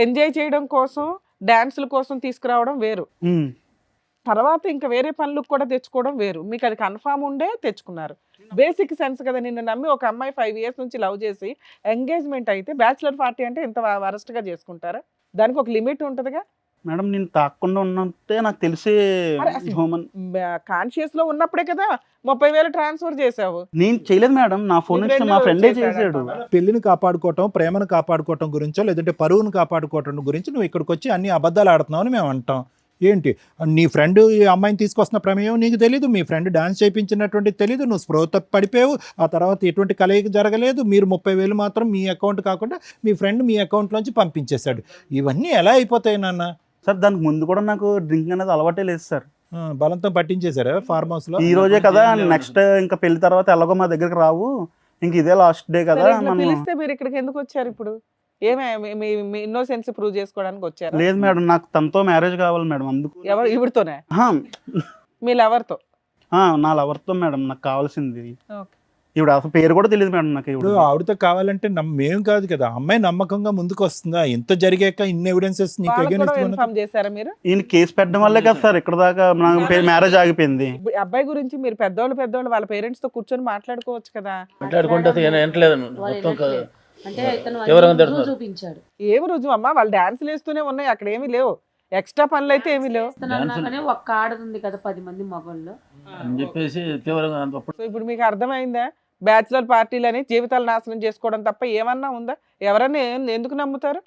ఎంజాయ్ చేయడం కోసం డాన్సుల కోసం తీసుకురావడం వేరు, తర్వాత ఇంకా వేరే పనులకు కూడా తెచ్చుకోవడం వేరు. మీకు అది కన్ఫామ్ ఉండే తెచ్చుకున్నారు. బేసిక్ సెన్స్ కదా, నిన్ను నమ్మి ఒక అమ్మాయి 5 years నుంచి లవ్ చేసి ఎంగేజ్మెంట్ అయితే బ్యాచులర్ పార్టీ అంటే ఇంత వరస్ట్ గా చేసుకుంటారా? దానికి ఒక లిమిట్ ఉంటదిగా మేడం. నేను తాకుండా ఉన్నట్టే నాకు తెలిసి అరే అసలు కాన్షియస్ లో ఉన్నప్పుడే కదా 30,000 ట్రాన్స్ఫర్ చేసావు. నేను చేయలేదు మేడం, నా ఫోన్ నుంచి మా ఫ్రెండే చేశాడు. పెళ్లిని కాపాడుకోవటం, ప్రేమను కాపాడుకోవటం గురించో లేదంటే పరువును కాపాడుకోవటం గురించి నువ్వు ఇక్కడికి వచ్చి అన్ని అబద్ధాలు ఆడుతున్నావు అని మేము అంటాం. ఏంటి నీ ఫ్రెండ్ ఈ అమ్మాయిని తీసుకొస్తున్న ప్రమేయం నీకు తెలీదు, మీ ఫ్రెండ్ డాన్స్ చేయించినటువంటి తెలీదు, నువ్వు స్పృహ తప్పి పడిపోయావు, ఆ తర్వాత ఎటువంటి కలయిక జరగలేదు, మీరు 30,000 మాత్రం మీ అకౌంట్ కాకుండా మీ ఫ్రెండ్ మీ అకౌంట్లోంచి పంపించేశాడు. ఇవన్నీ ఎలా అయిపోతాయి నాన్న? సార్ దానికి ముందు కూడా నాకు డ్రింక్ అనేది అలవాటే లేదు సార్. బలంతో పట్టించేశారా ఫార్మ్ హౌస్ లో? ఈ రోజే కదా, నెక్స్ట్ ఇంకా పెళ్లి తర్వాత ఎలాగో మా దగ్గరికి రావు, ఇంక ఇదే లాస్ట్ డే కదా సరే, ఇట్లా మనం. పిలిస్తే మీరు ఇక్కడికి ఎందుకు వచ్చారు ఇప్పుడు? ఏమే మీ ఇన్నోసెన్స్ ప్రూవ్ చేసుకోవడానికి వచ్చారు? లేదు మేడం, నాకు తనతో మ్యారేజ్ కావాలి మేడం, అందుకు. ఎవరు ఇవిడితోనే? ఆహా, మీ లవర్తో? నా లవర్తో మేడం నాకు కావాల్సింది. ఓకే. ఇప్పుడు అసలు పేరు కూడా తెలియదు మేడం నాకు. ఇప్పుడు ఆవిడతో కావాలంటే మేము కాదు కదా, అమ్మాయి నమ్మకంగా ముందుకు వస్తుందా? ఇంత జరిగాక ఇన్ని ఎవిడెన్సెస్ నీకు against ఇన్ఫార్మ్ చేశారా మీరు? ఈయన కేసు పెట్టడం వల్లే కదా సార్ ఇక్కడ దాకా మ్యారేజ్ ఆగిపోయింది. ఇప్పుడు ఈ అబ్బాయి గురించి మీరు పెద్దోళ్ళు వాళ్ళ పేరెంట్స్ తో కూర్చొని మాట్లాడుకోవచ్చు కదా. మాట్లాడుకుంటే వింటలేదు మొత్తం అంటే ఇతను ఎవరైనా అన్ని తెలుసు? రుజువు చూపించాడు. ఏమి రుజువు అమ్మా, వాళ్ళు డాన్సులు వేస్తూనే ఉన్నాయి, అక్కడ ఏమీ లేవు, ఎక్స్ట్రా పనులు అయితే ఏమీ లేవు. అన్నాకనే ఒక్క ఆడదుంది కదా 10 మంది మగవాళ్ళు అని చెప్పేసి తీవ్రంగా అప్పుడు సో ఇప్పుడు మీకు అర్థమైందా? బ్యాచులర్ పార్టీలని జీవితాలు నాశనం చేసుకోవడం తప్ప ఏమన్నా ఉందా? ఎవరన్నా ఎందుకు నమ్ముతారు?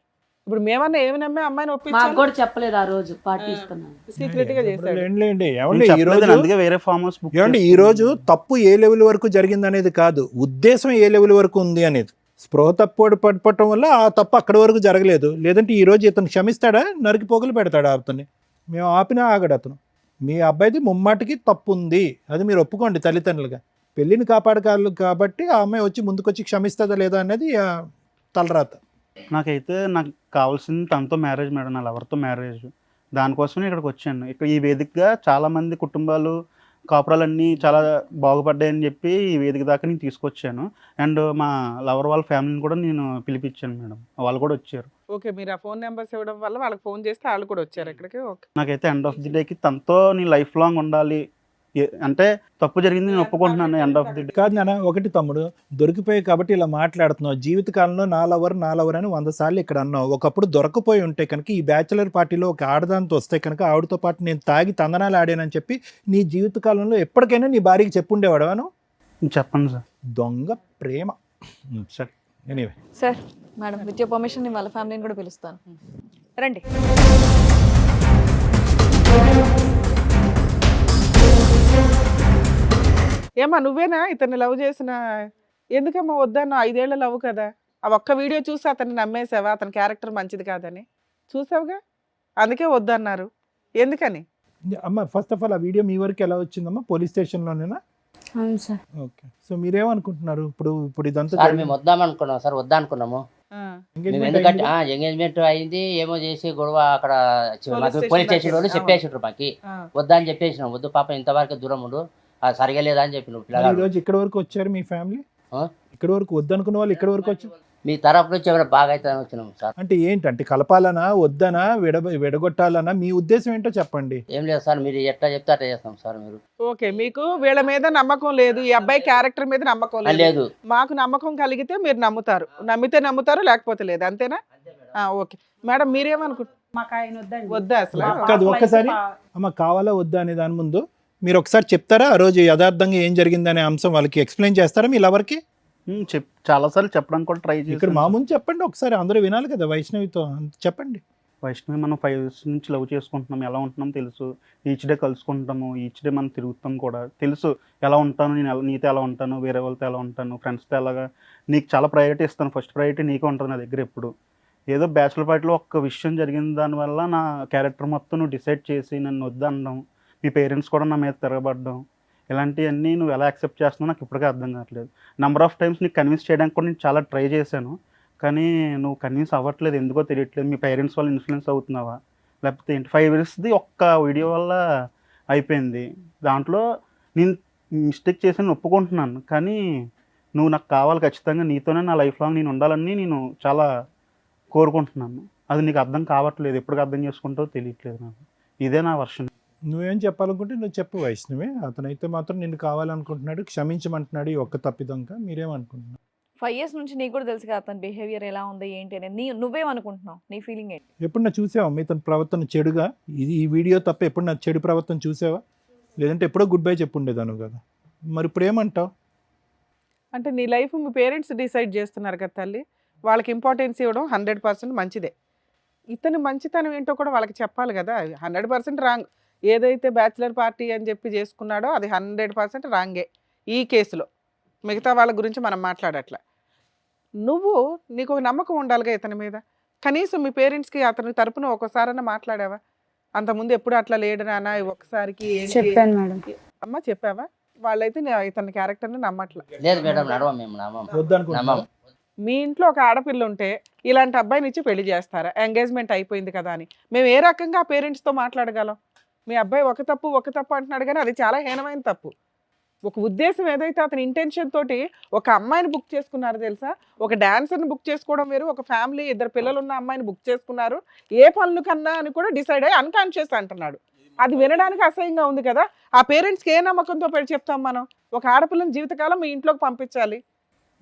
ఇప్పుడు మేమన్నా ఏమి నమ్మే అమ్మాయిని మాకు ఒప్పించాలి? కూడా చెప్పలేదు ఆ రోజు పార్టీ ఇస్తున్నాను. సీక్రెట్ గా చేశాడు. ఏంటి నేను ఏమండి ఈ చెప్పలేదు, రోజు అందుకే వేరే ఫార్మ్ హౌస్ బుక్ ఏమండి ఈ రోజు తప్పు ఏ లెవెల్ వరకు జరిగింది అనేది కాదు, ఉద్దేశం ఏ లెవెల్ వరకు ఉంది అనేది. స్పృహ తప్పు పడిపోవటం వల్ల ఆ తప్పు అక్కడి వరకు జరగలేదు. లేదంటే ఈ రోజు ఇతను క్షమిస్తాడా, నరికి పోగులు పెడతాడా అతన్ని? మేము ఆపినా ఆగడు అతను. మీ అబ్బాయిది ముమ్మాటికి తప్పు ఉంది, అది మీరు ఒప్పుకోండి తల్లిదండ్రులుగా. పెళ్ళిని కాపాడగలరు కాబట్టి ఆ అమ్మాయి వచ్చి ముందుకొచ్చి క్షమిస్తుందా లేదా అనేది తలరాత. నాకైతే నాకు కావాల్సింది తనతో మ్యారేజ్ మేడం, నా లవర్తో మ్యారేజ్. దానికోసమే ఇక్కడికి వచ్చాను. ఇక్కడ ఈ వేదికగా చాలా మంది కుటుంబాలు కాపురాలన్నీ చాలా బాగుపడ్డాయని చెప్పి ఈ వేదిక దాకా నేను తీసుకొచ్చాను. అండ్ మా లవర్ వాళ్ళ ఫ్యామిలీని కూడా నేను పిలిపించాను మేడం, వాళ్ళు కూడా వచ్చారు. ఓకే, మీరు ఆ ఫోన్ నెంబర్స్ ఇవ్వడం వల్ల వాళ్ళకి ఫోన్ చేస్తే వాళ్ళు కూడా వచ్చారు ఇక్కడికి. ఓకే. నాకైతే ఎండ్ ఆఫ్ ది డేకి తనతో నీ లైఫ్ లాంగ్ ఉండాలి, అంటే తప్పు జరిగింది నేను ఒప్పుకుంటున్నాను. ఎండ్ ఆఫ్ ది డే కాదు నాన్న, ఒకటి తమ్ముడు దొరికిపోయాయి కాబట్టి ఇలా మాట్లాడుతున్నావు. జీవితకాలంలో నా లవర్ అని 100 సార్లు ఇక్కడ అన్నావు. ఒకప్పుడు దొరకపోయి ఉంటే కనుక ఈ బ్యాచులర్ పార్టీలో ఒక ఆడదాంతో వస్తే కనుక ఆవిడతో పాటు నేను తాగి తందనాలు ఆడానని చెప్పి నీ జీవితకాలంలో ఎప్పటికైనా నీ భార్యకి చెప్పుండేవాడవాను? చెప్పండి సార్. దొంగ ప్రేమ. సరే anyway sir, madam with your permission నేను వాళ్ళ ఫ్యామిలీని కూడా పిలుస్తాను. రండి. ఏమా నువ్వేనా ఇతన్ని లవ్ చేసిన? ఎందుకమ్మా వద్దన్నా? 5 ఏళ్ల లవ్ కదా. ఆ ఒక్క వీడియో చూసి అతన్ని నమ్మేసావా? అతని క్యారెక్టర్ మంచిది కాదని చూసావుగా, అందుకే వద్దన్నారు. ఎందుకని? అమ్మ ఫస్ట్ ఆఫ్ ఆల్ ఆ వీడియో మీ వరకు ఎలా వచ్చిందమ్మా? పోలీస్ స్టేషన్లోనేనా? అవును సార్. ఓకే, సో మీరేమనుకుంటున్నారు ఇప్పుడు ఇదంతా సార్? మేము వద్దామనుకున్నాం సార్, వద్దనుకున్నాము. మేము engagement ఎందుకంటే అయింది? ఎంగేజ్మెంట్ అయింది, ఏమో చేసి గొడవ అక్కడ Police పోలీస్ station స్టేషన్ వాళ్ళు దాకా. చెప్పేసిండ్రు మాకి. వద్దా అని చెప్పేసినాం, వద్దు పాప ఇంతవరకు దూరం ఉండు, అది సరిగా లేదా అని చెప్పిన మరి ఈ పిల్లగాడు. రోజు ఇక్కడ వరకు వచ్చారు మీ ఫ్యామిలీ? ఆ? ఇక్కడ వరకు వద్దనుకున్న వాళ్ళు ఇక్కడ వరకు వచ్చారు. మీ తరపు నుంచి ఏమైనా బాగా అవుతుందని వచ్చినాం సార్. అంటే ఏంటంటే కలపాలనా వద్దనా విడగొట్టాలనా మీ ఉద్దేశం ఏంటో చెప్పండి. ఏం లేదు సార్, మీరు ఎట్లా చెప్తే అట్లా చేస్తాం సార్. మీరు ఓకే, మీకు వీళ్ళ మీద నమ్మకం లేదు, ఈ అబ్బాయి క్యారెక్టర్ మీద నమ్మకం లేదు. లేదు, మాకు నమ్మకం కలిగితే మీరు నమ్ముతారు, నమ్మితే నమ్ముతారు, లేకపోతే లేదు, అంతేనా? ఓకే మేడం, మీరేమనుకుంటున్నారు? మాకు ఆయన వద్దండి. వద్దా అసలు? కాదు, ఒక్కసారి అమ్మ కావాలా వద్దా అనే దాని ముందు మీరు ఒకసారి చెప్తారా ఆ రోజు యథార్థంగా ఏం జరిగిందనే అంశం వాళ్ళకి ఎక్స్ప్లెయిన్ చేస్తారా మీ లవర్కి? చాలాసార్లు చెప్పడానికి కూడా ట్రై ఇక్కడ చేసి మా ముందు చెప్పండి ఒకసారి, అందరూ వినాలి కదా వైష్ణవితో, చెప్పండి. వైష్ణవి మనం 5 years నుంచి లవ్ చేసుకుంటున్నాం, ఎలా ఉంటున్నాం తెలుసు, ఈచ్ డే కలుసుకుంటాము, ఈచ్ డే మనం తిరుగుతాం కూడా తెలుసు, ఎలా ఉంటాను నేను, నీతో ఎలా ఉంటాను, వేరే వాళ్ళతో ఎలా ఉంటాను, ఫ్రెండ్స్తో ఎలాగా, నీకు చాలా ప్రయారిటీ ఇస్తాను, ఫస్ట్ ప్రయారిటీ నీకే ఉంటుంది నా దగ్గర ఎప్పుడు. ఏదో బ్యాచులర్ పార్టీలో ఒక్క విషయం జరిగిన దానివల్ల నా క్యారెక్టర్ మొత్తం నువ్వు డిసైడ్ చేసి నన్ను వద్దనడం, మీ పేరెంట్స్ కూడా నా మీద తిరగబడ్డం, ఇలాంటివన్నీ నువ్వు ఎలా యాక్సెప్ట్ చేస్తున్నావు నాకు ఇప్పటికే అర్థం కావట్లేదు. నెంబర్ ఆఫ్ టైమ్స్ నీకు కన్విన్స్ చేయడానికి కూడా నేను చాలా ట్రై చేశాను, కానీ నువ్వు కన్విన్స్ అవ్వట్లేదు, ఎందుకో తెలియట్లేదు. మీ పేరెంట్స్ వల్ల ఇన్ఫ్లుయెన్స్ అవుతున్నావా లేకపోతే ఏంటి? 5 yearsది ఒక్క వీడియో వల్ల అయిపోయింది. దాంట్లో నేను మిస్టేక్ చేశాను ఒప్పుకుంటున్నాను, కానీ నువ్వు నాకు కావాలి ఖచ్చితంగా, నీతోనే నా లైఫ్ లాంగ్ నేను ఉండాలని నేను చాలా కోరుకుంటున్నాను. అది నీకు అర్థం కావట్లేదు, ఎప్పటికి అర్థం చేసుకుంటావో తెలియట్లేదు నాకు. ఇదే నా వర్షన్. నువ్వేం చెప్పాలనుకుంటే నువ్వు చెప్పు వైష్ణవి. అతనైతే మాత్రం నిన్ను కావాలనుకుంటున్నాడు, క్షమించమంటున్నాడు ఈ ఒక్క తప్పిదంకా. మీరేమనుకుంటున్నావు? 5 years నుంచి నీకు కూడా తెలుసు కదా అతని బిహేవియర్ ఎలా ఉంది ఏంటి అనేది. నువ్వేమనుకుంటున్నావు? నీ ఫీలింగ్ ఏంటి? ఎప్పుడు నా చూసావా మీ తన ప్రవర్తన చెడుగా? ఈ వీడియో తప్ప ఎప్పుడు నా చెడు ప్రవర్తన చూసావా? లేదంటే ఎప్పుడో గుడ్ బై చెప్పుండేదాను కదా. మరి ఇప్పుడు ఏమంటావు? అంటే నీ లైఫ్ మీ పేరెంట్స్ డిసైడ్ చేస్తున్నారు కదా తల్లి, వాళ్ళకి ఇంపార్టెన్స్ ఇవ్వడం 100% మంచిదే. ఇతని మంచితనం ఏంటో కూడా వాళ్ళకి చెప్పాలి కదా. 100% రాంగ్. ఏదైతే బ్యాచిలర్ పార్టీ అని చెప్పి చేసుకున్నాడో అది 100% రాంగే ఈ కేసులో. మిగతా వాళ్ళ గురించి మనం మాట్లాడట్లా. నీకు ఒక నమ్మకం ఉండాలిగా ఇతని మీద. కనీసం మీ పేరెంట్స్కి అతని తరపున ఒకసారైనా మాట్లాడావా? అంతకుముందు ఎప్పుడు అట్లా లేడు నాన్న, ఒక్కసారికి చెప్పాను మేడం. అమ్మ చెప్పావా? వాళ్ళైతే ఇతని క్యారెక్టర్ని నమ్మట్లా. లేదు మేడం, నడవం మేము, నమ్మం. వద్దనుకుంటున్నావా? మీ ఇంట్లో ఒక ఆడపిల్ల ఉంటే ఇలాంటి అబ్బాయిని ఇచ్చి పెళ్లి చేస్తారా? ఎంగేజ్మెంట్ అయిపోయింది కదా అని మేము ఏ రకంగా పేరెంట్స్తో మాట్లాడగలం? మీ అబ్బాయి ఒక తప్పు అంటున్నాడు, కానీ అది చాలా హీనమైన తప్పు. ఒక ఉద్దేశం ఏదైతే అతని ఇంటెన్షన్ తోటి ఒక అమ్మాయిని బుక్ చేసుకున్నారు తెలుసా? ఒక డాన్సర్ని బుక్ చేసుకోవడం వేరు, ఒక ఫ్యామిలీ 2 పిల్లలు ఉన్న అమ్మాయిని బుక్ చేసుకున్నారు. ఏ పనులు కన్నా అని కూడా డిసైడ్ అయ్యి అన్కాన్షియస్ అంటున్నాడు. అది వినడానికి అసహ్యంగా ఉంది కదా. ఆ పేరెంట్స్కి ఏ నమ్మకంతో పెట్టి చెప్తాం మనం? ఒక ఆడపిల్లని జీవితకాలం మీ ఇంట్లోకి పంపించాలి.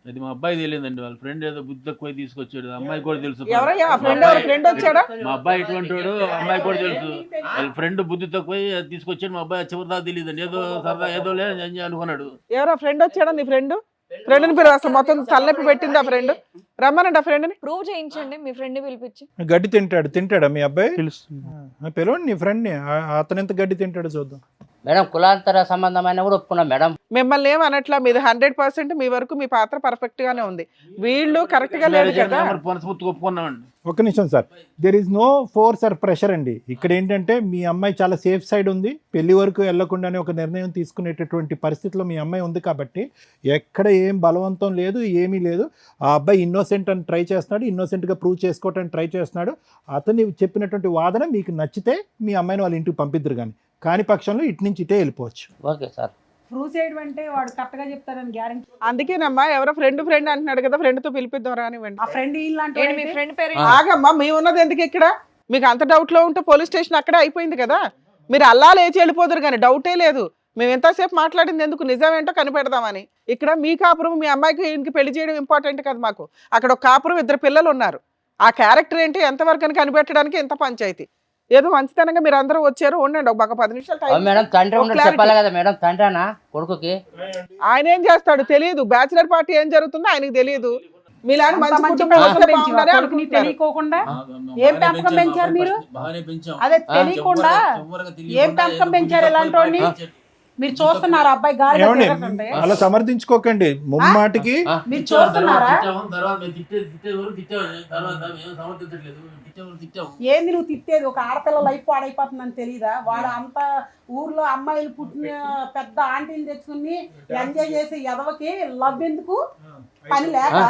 అది మా అబ్బాయి తెలియదండి, వాళ్ళ ఫ్రెండ్ ఏదో బుద్ధి తక్కువ తీసుకొచ్చాడు, అమ్మాయి కూడా తెలుసు. ఎవరయ్యా ఫ్రెండ్ వచ్చాడా? మా అబ్బాయి ఇటువంటి వాడు, అమ్మాయి కూడా తెలుసు. వాళ్ళ ఫ్రెండ్ బుద్ధి తక్కువ తీసుకొచ్చాడు, మా అబ్బాయి చివరి దాకా తెలియదండి, ఏదో సరదా ఏదో లేదు అనుకున్నాడు. ఎవరో ఫ్రెండ్ వచ్చాడా? నీ ఫ్రెండ్ని పేరు అసలు మొత్తం తలనొప్పి పెట్టింది ఆ ఫ్రెండ్. రమ్మనండి ఆ ఫ్రెండ్ని. ప్రూవ్ చేయించండి మీ ఫ్రెండ్ పిలిపించి. గడ్డి తింటాడా మీ అబ్బాయి? తెలుసు. పిలవండి నీ ఫ్రెండ్ని, అతను ఎంత గడ్డి తింటాడో చూద్దాం. మేడం కులాంతర సంబంధమైన కూడా ఒప్పుకున్నాం మేడం. మిమ్మల్ని ఏమనట్లా, మీది 100% మీ వరకు మీ పాత్ర పర్ఫెక్ట్ గానే ఉంది. వీళ్ళు కరెక్ట్ గా లేదు కదా. ఒప్పుకున్నామండి. ఒక్క నిమిషం sir, there is no force or pressure అండి. ఇక్కడ ఏంటంటే మీ అమ్మాయి చాలా సేఫ్ సైడ్ ఉంది, పెళ్లి వరకు వెళ్లకుండానే ఒక నిర్ణయం తీసుకునేటటువంటి పరిస్థితిలో మీ అమ్మాయి ఉంది కాబట్టి ఎక్కడ ఏం బలవంతం లేదు, ఏమీ లేదు. ఆ అబ్బాయి ఇన్నోసెంట్ అని ట్రై చేస్తున్నాడు, ఇన్నోసెంట్గా ప్రూవ్ చేసుకోవటానికి ట్రై చేస్తున్నాడు. అతన్ని చెప్పినటువంటి వాదన మీకు నచ్చితే మీ అమ్మాయిని వాళ్ళ ఇంటికి పంపిద్దరు, కాని పక్షంలో ఇటు నుంచి ఇటే వెళ్ళిపోవచ్చు. Okay sir. ప్రూవ్ చేయడం అంటే వాడు కరెక్ట్ గా చెప్తారని గ్యారెంటీ. అందుకేనమ్మా ఎవరో ఫ్రెండ్ అంటున్నాడు కదా, ఫ్రెండ్ తో పిలిపిద్దాం రానివ్వండి. ఆ ఫ్రెండ్ మీ ఫ్రెండ్ పేరు ఆగమ్మా, మేము ఉన్నది ఎందుకు ఇక్కడ? మీకు అంత డౌట్ లో ఉంటే పోలీస్ స్టేషన్ అక్కడే అయిపోయింది కదా. మీరు అల్లా లేచి వెళ్ళిపోదురు కానీ డౌటే లేదు. మేము ఎంతసేపు మాట్లాడింది ఎందుకు, నిజమేంటో కనిపెడదామని. ఇక్కడ మీ కాపురం, మీ అమ్మాయికి ఇంటికి పెళ్లి చేయడం ఇంపార్టెంట్ కదా మాకు. అక్కడ ఒక కాపురం, 2 పిల్లలు ఉన్నారు. ఆ క్యారెక్టర్ ఏంటి ఎంతవరకు అని కనిపెట్టడానికి ఎంత పంచాయతీ. ఏదో మంచితనంగా మీరు అందరూ వచ్చారు, ఉండండి ఒక 10 నిమిషాలు మేడం. తండ్రి చెప్పాలి కదా మేడం, తండ్రినా కొడుకుకి? ఆయన ఏం చేస్తాడు తెలియదు, బ్యాచిలర్ పార్టీ ఏం జరుగుతుందో ఆయనకి తెలియదు. మీలాంటి మంచి తెలియకోకుండా ఏం పెంపకం పెంచారు మీరు? అదే తెలియకుండా ఏం పెంపకం పెంచారు ఇలాంటి వాడిని? మీరు చూస్తున్నారు అబ్బాయి గాలి అలా సమర్థించుకోకండి ముమ్మాటికి. మీరు చూస్తున్నారా? ఏంది నువ్వు తిట్టేది? ఒక ఆడపిల్ల లైఫ్ పాడైపోతుందని తెలీదా? వాడు అంత ఊర్లో అమ్మాయిలు పుట్టిన పెద్ద ఆంటీని తెచ్చుకుని ఎంజాయ్ చేసి ఎదవకి లవ్ ఎందుకు? పని లేక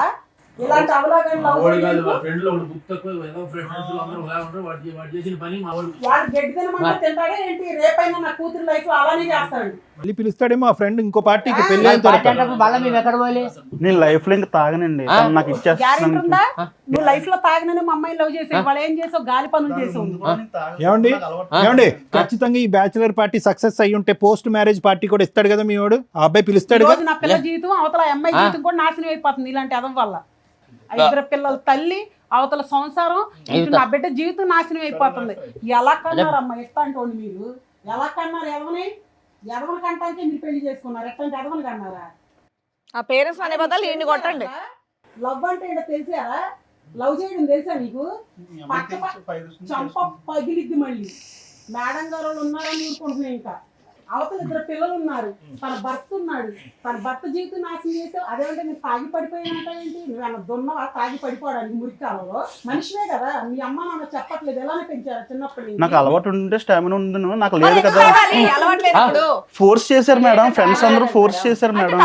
ఇలాంటి అవలాగా మా వాడు కాదు, మా ఫ్రెండ్లు ఒకడు బుక్ తక్కువ, ఏదో ఫ్రెండ్స్ అందరూ ఒకలా ఉంటారు. వాడు చేసిన పని మా వాడు వాడు గడ్డి తినమంటే తింటాడే ఏంటి, రేపైనా నా కూతురు లైఫ్ అలానే చేస్తాడు. మళ్ళీ పిలుస్తాడేమో ఆ ఫ్రెండ్ ఇంకో పార్టీకి పెళ్లి అయిన పార్టీ తర్వాత. అంటే మళ్ళీ మేము ఎక్కడ పోవాలి? నేను లైఫ్ లో ఇంకా తాగనండి, తను నాకు గ్యారెంటీ ఇచ్చేస్తాను. ఉందా? నువ్వు లైఫ్ లో తాగినని మా అమ్మాయి లవ్ చేసేది, వాళ్ళు ఏం చేసావు, గాలి పనులు చేసావు. ఏమండి ఏమండి ఖచ్చితంగా ఈ బ్యాచిలర్ పార్టీ సక్సెస్ అయ్యి ఉంటే పోస్ట్ మ్యారేజ్ పార్టీ కూడా ఇస్తాడు కదా మీ వాడు, ఆ అబ్బాయి పిలుస్తాడు రోజు నా పిల్ల జీవితం అవతల ఆ అమ్మాయి జీవితం కూడా నాశనం అయిపోతుంది ఇలాంటి అదం వల్ల. ఆ ఇద్దరు పిల్లల తల్లి, అవతల సంసారం, ఇటు నా బిడ్డ జీవితం నాశనం అయిపోతుంది. ఎలా కన్నారమ్మా ఎట్లాంటి మీరు? ఎలా కన్నారు? ఎదవని కంటానికి మీరు పెళ్లి చేసుకున్నారు, ఎట్లాంటి ఎదవని కన్నారా? ఆ పేరెంట్స్ అనే బదులు ఈయన్ని కొట్టండి. లవ్ అంటే ఏంటో తెలిసారా? లవ్ చేయడం తెలుసా నీకు? చంప పగిలిద్ది మళ్ళీ. మేడం గారు వాళ్ళు ఉన్నారని ఊరుకుంటున్నాయి. ఇంకా అవతల ఇద్దరు పిల్లలు ఉన్నారు, తన భర్త ఉన్నాడు, తన భర్త జీవితం నాశనం చేసావు. అదేమంటే నేను తాగి పడిపోయినంటే ఏంటి? నువ్వేమన్నా దున్నవా తాగి పడిపోవడానికి? మురికాలలో మనిషివే కదా, మీ అమ్మ నాన్న చెప్పట్లేదు, ఎలానే పెంచారు చిన్నప్పటి నుంచి? నాకు అలవాటు ఉంటే స్టామినా ఉంది, నాకు లేదు కదా. అలవాట్లేదు ఇప్పుడు. ఫోర్స్ చేశారు మేడం, ఫ్రెండ్స్ అందరూ ఫోర్స్ చేశారు మేడం.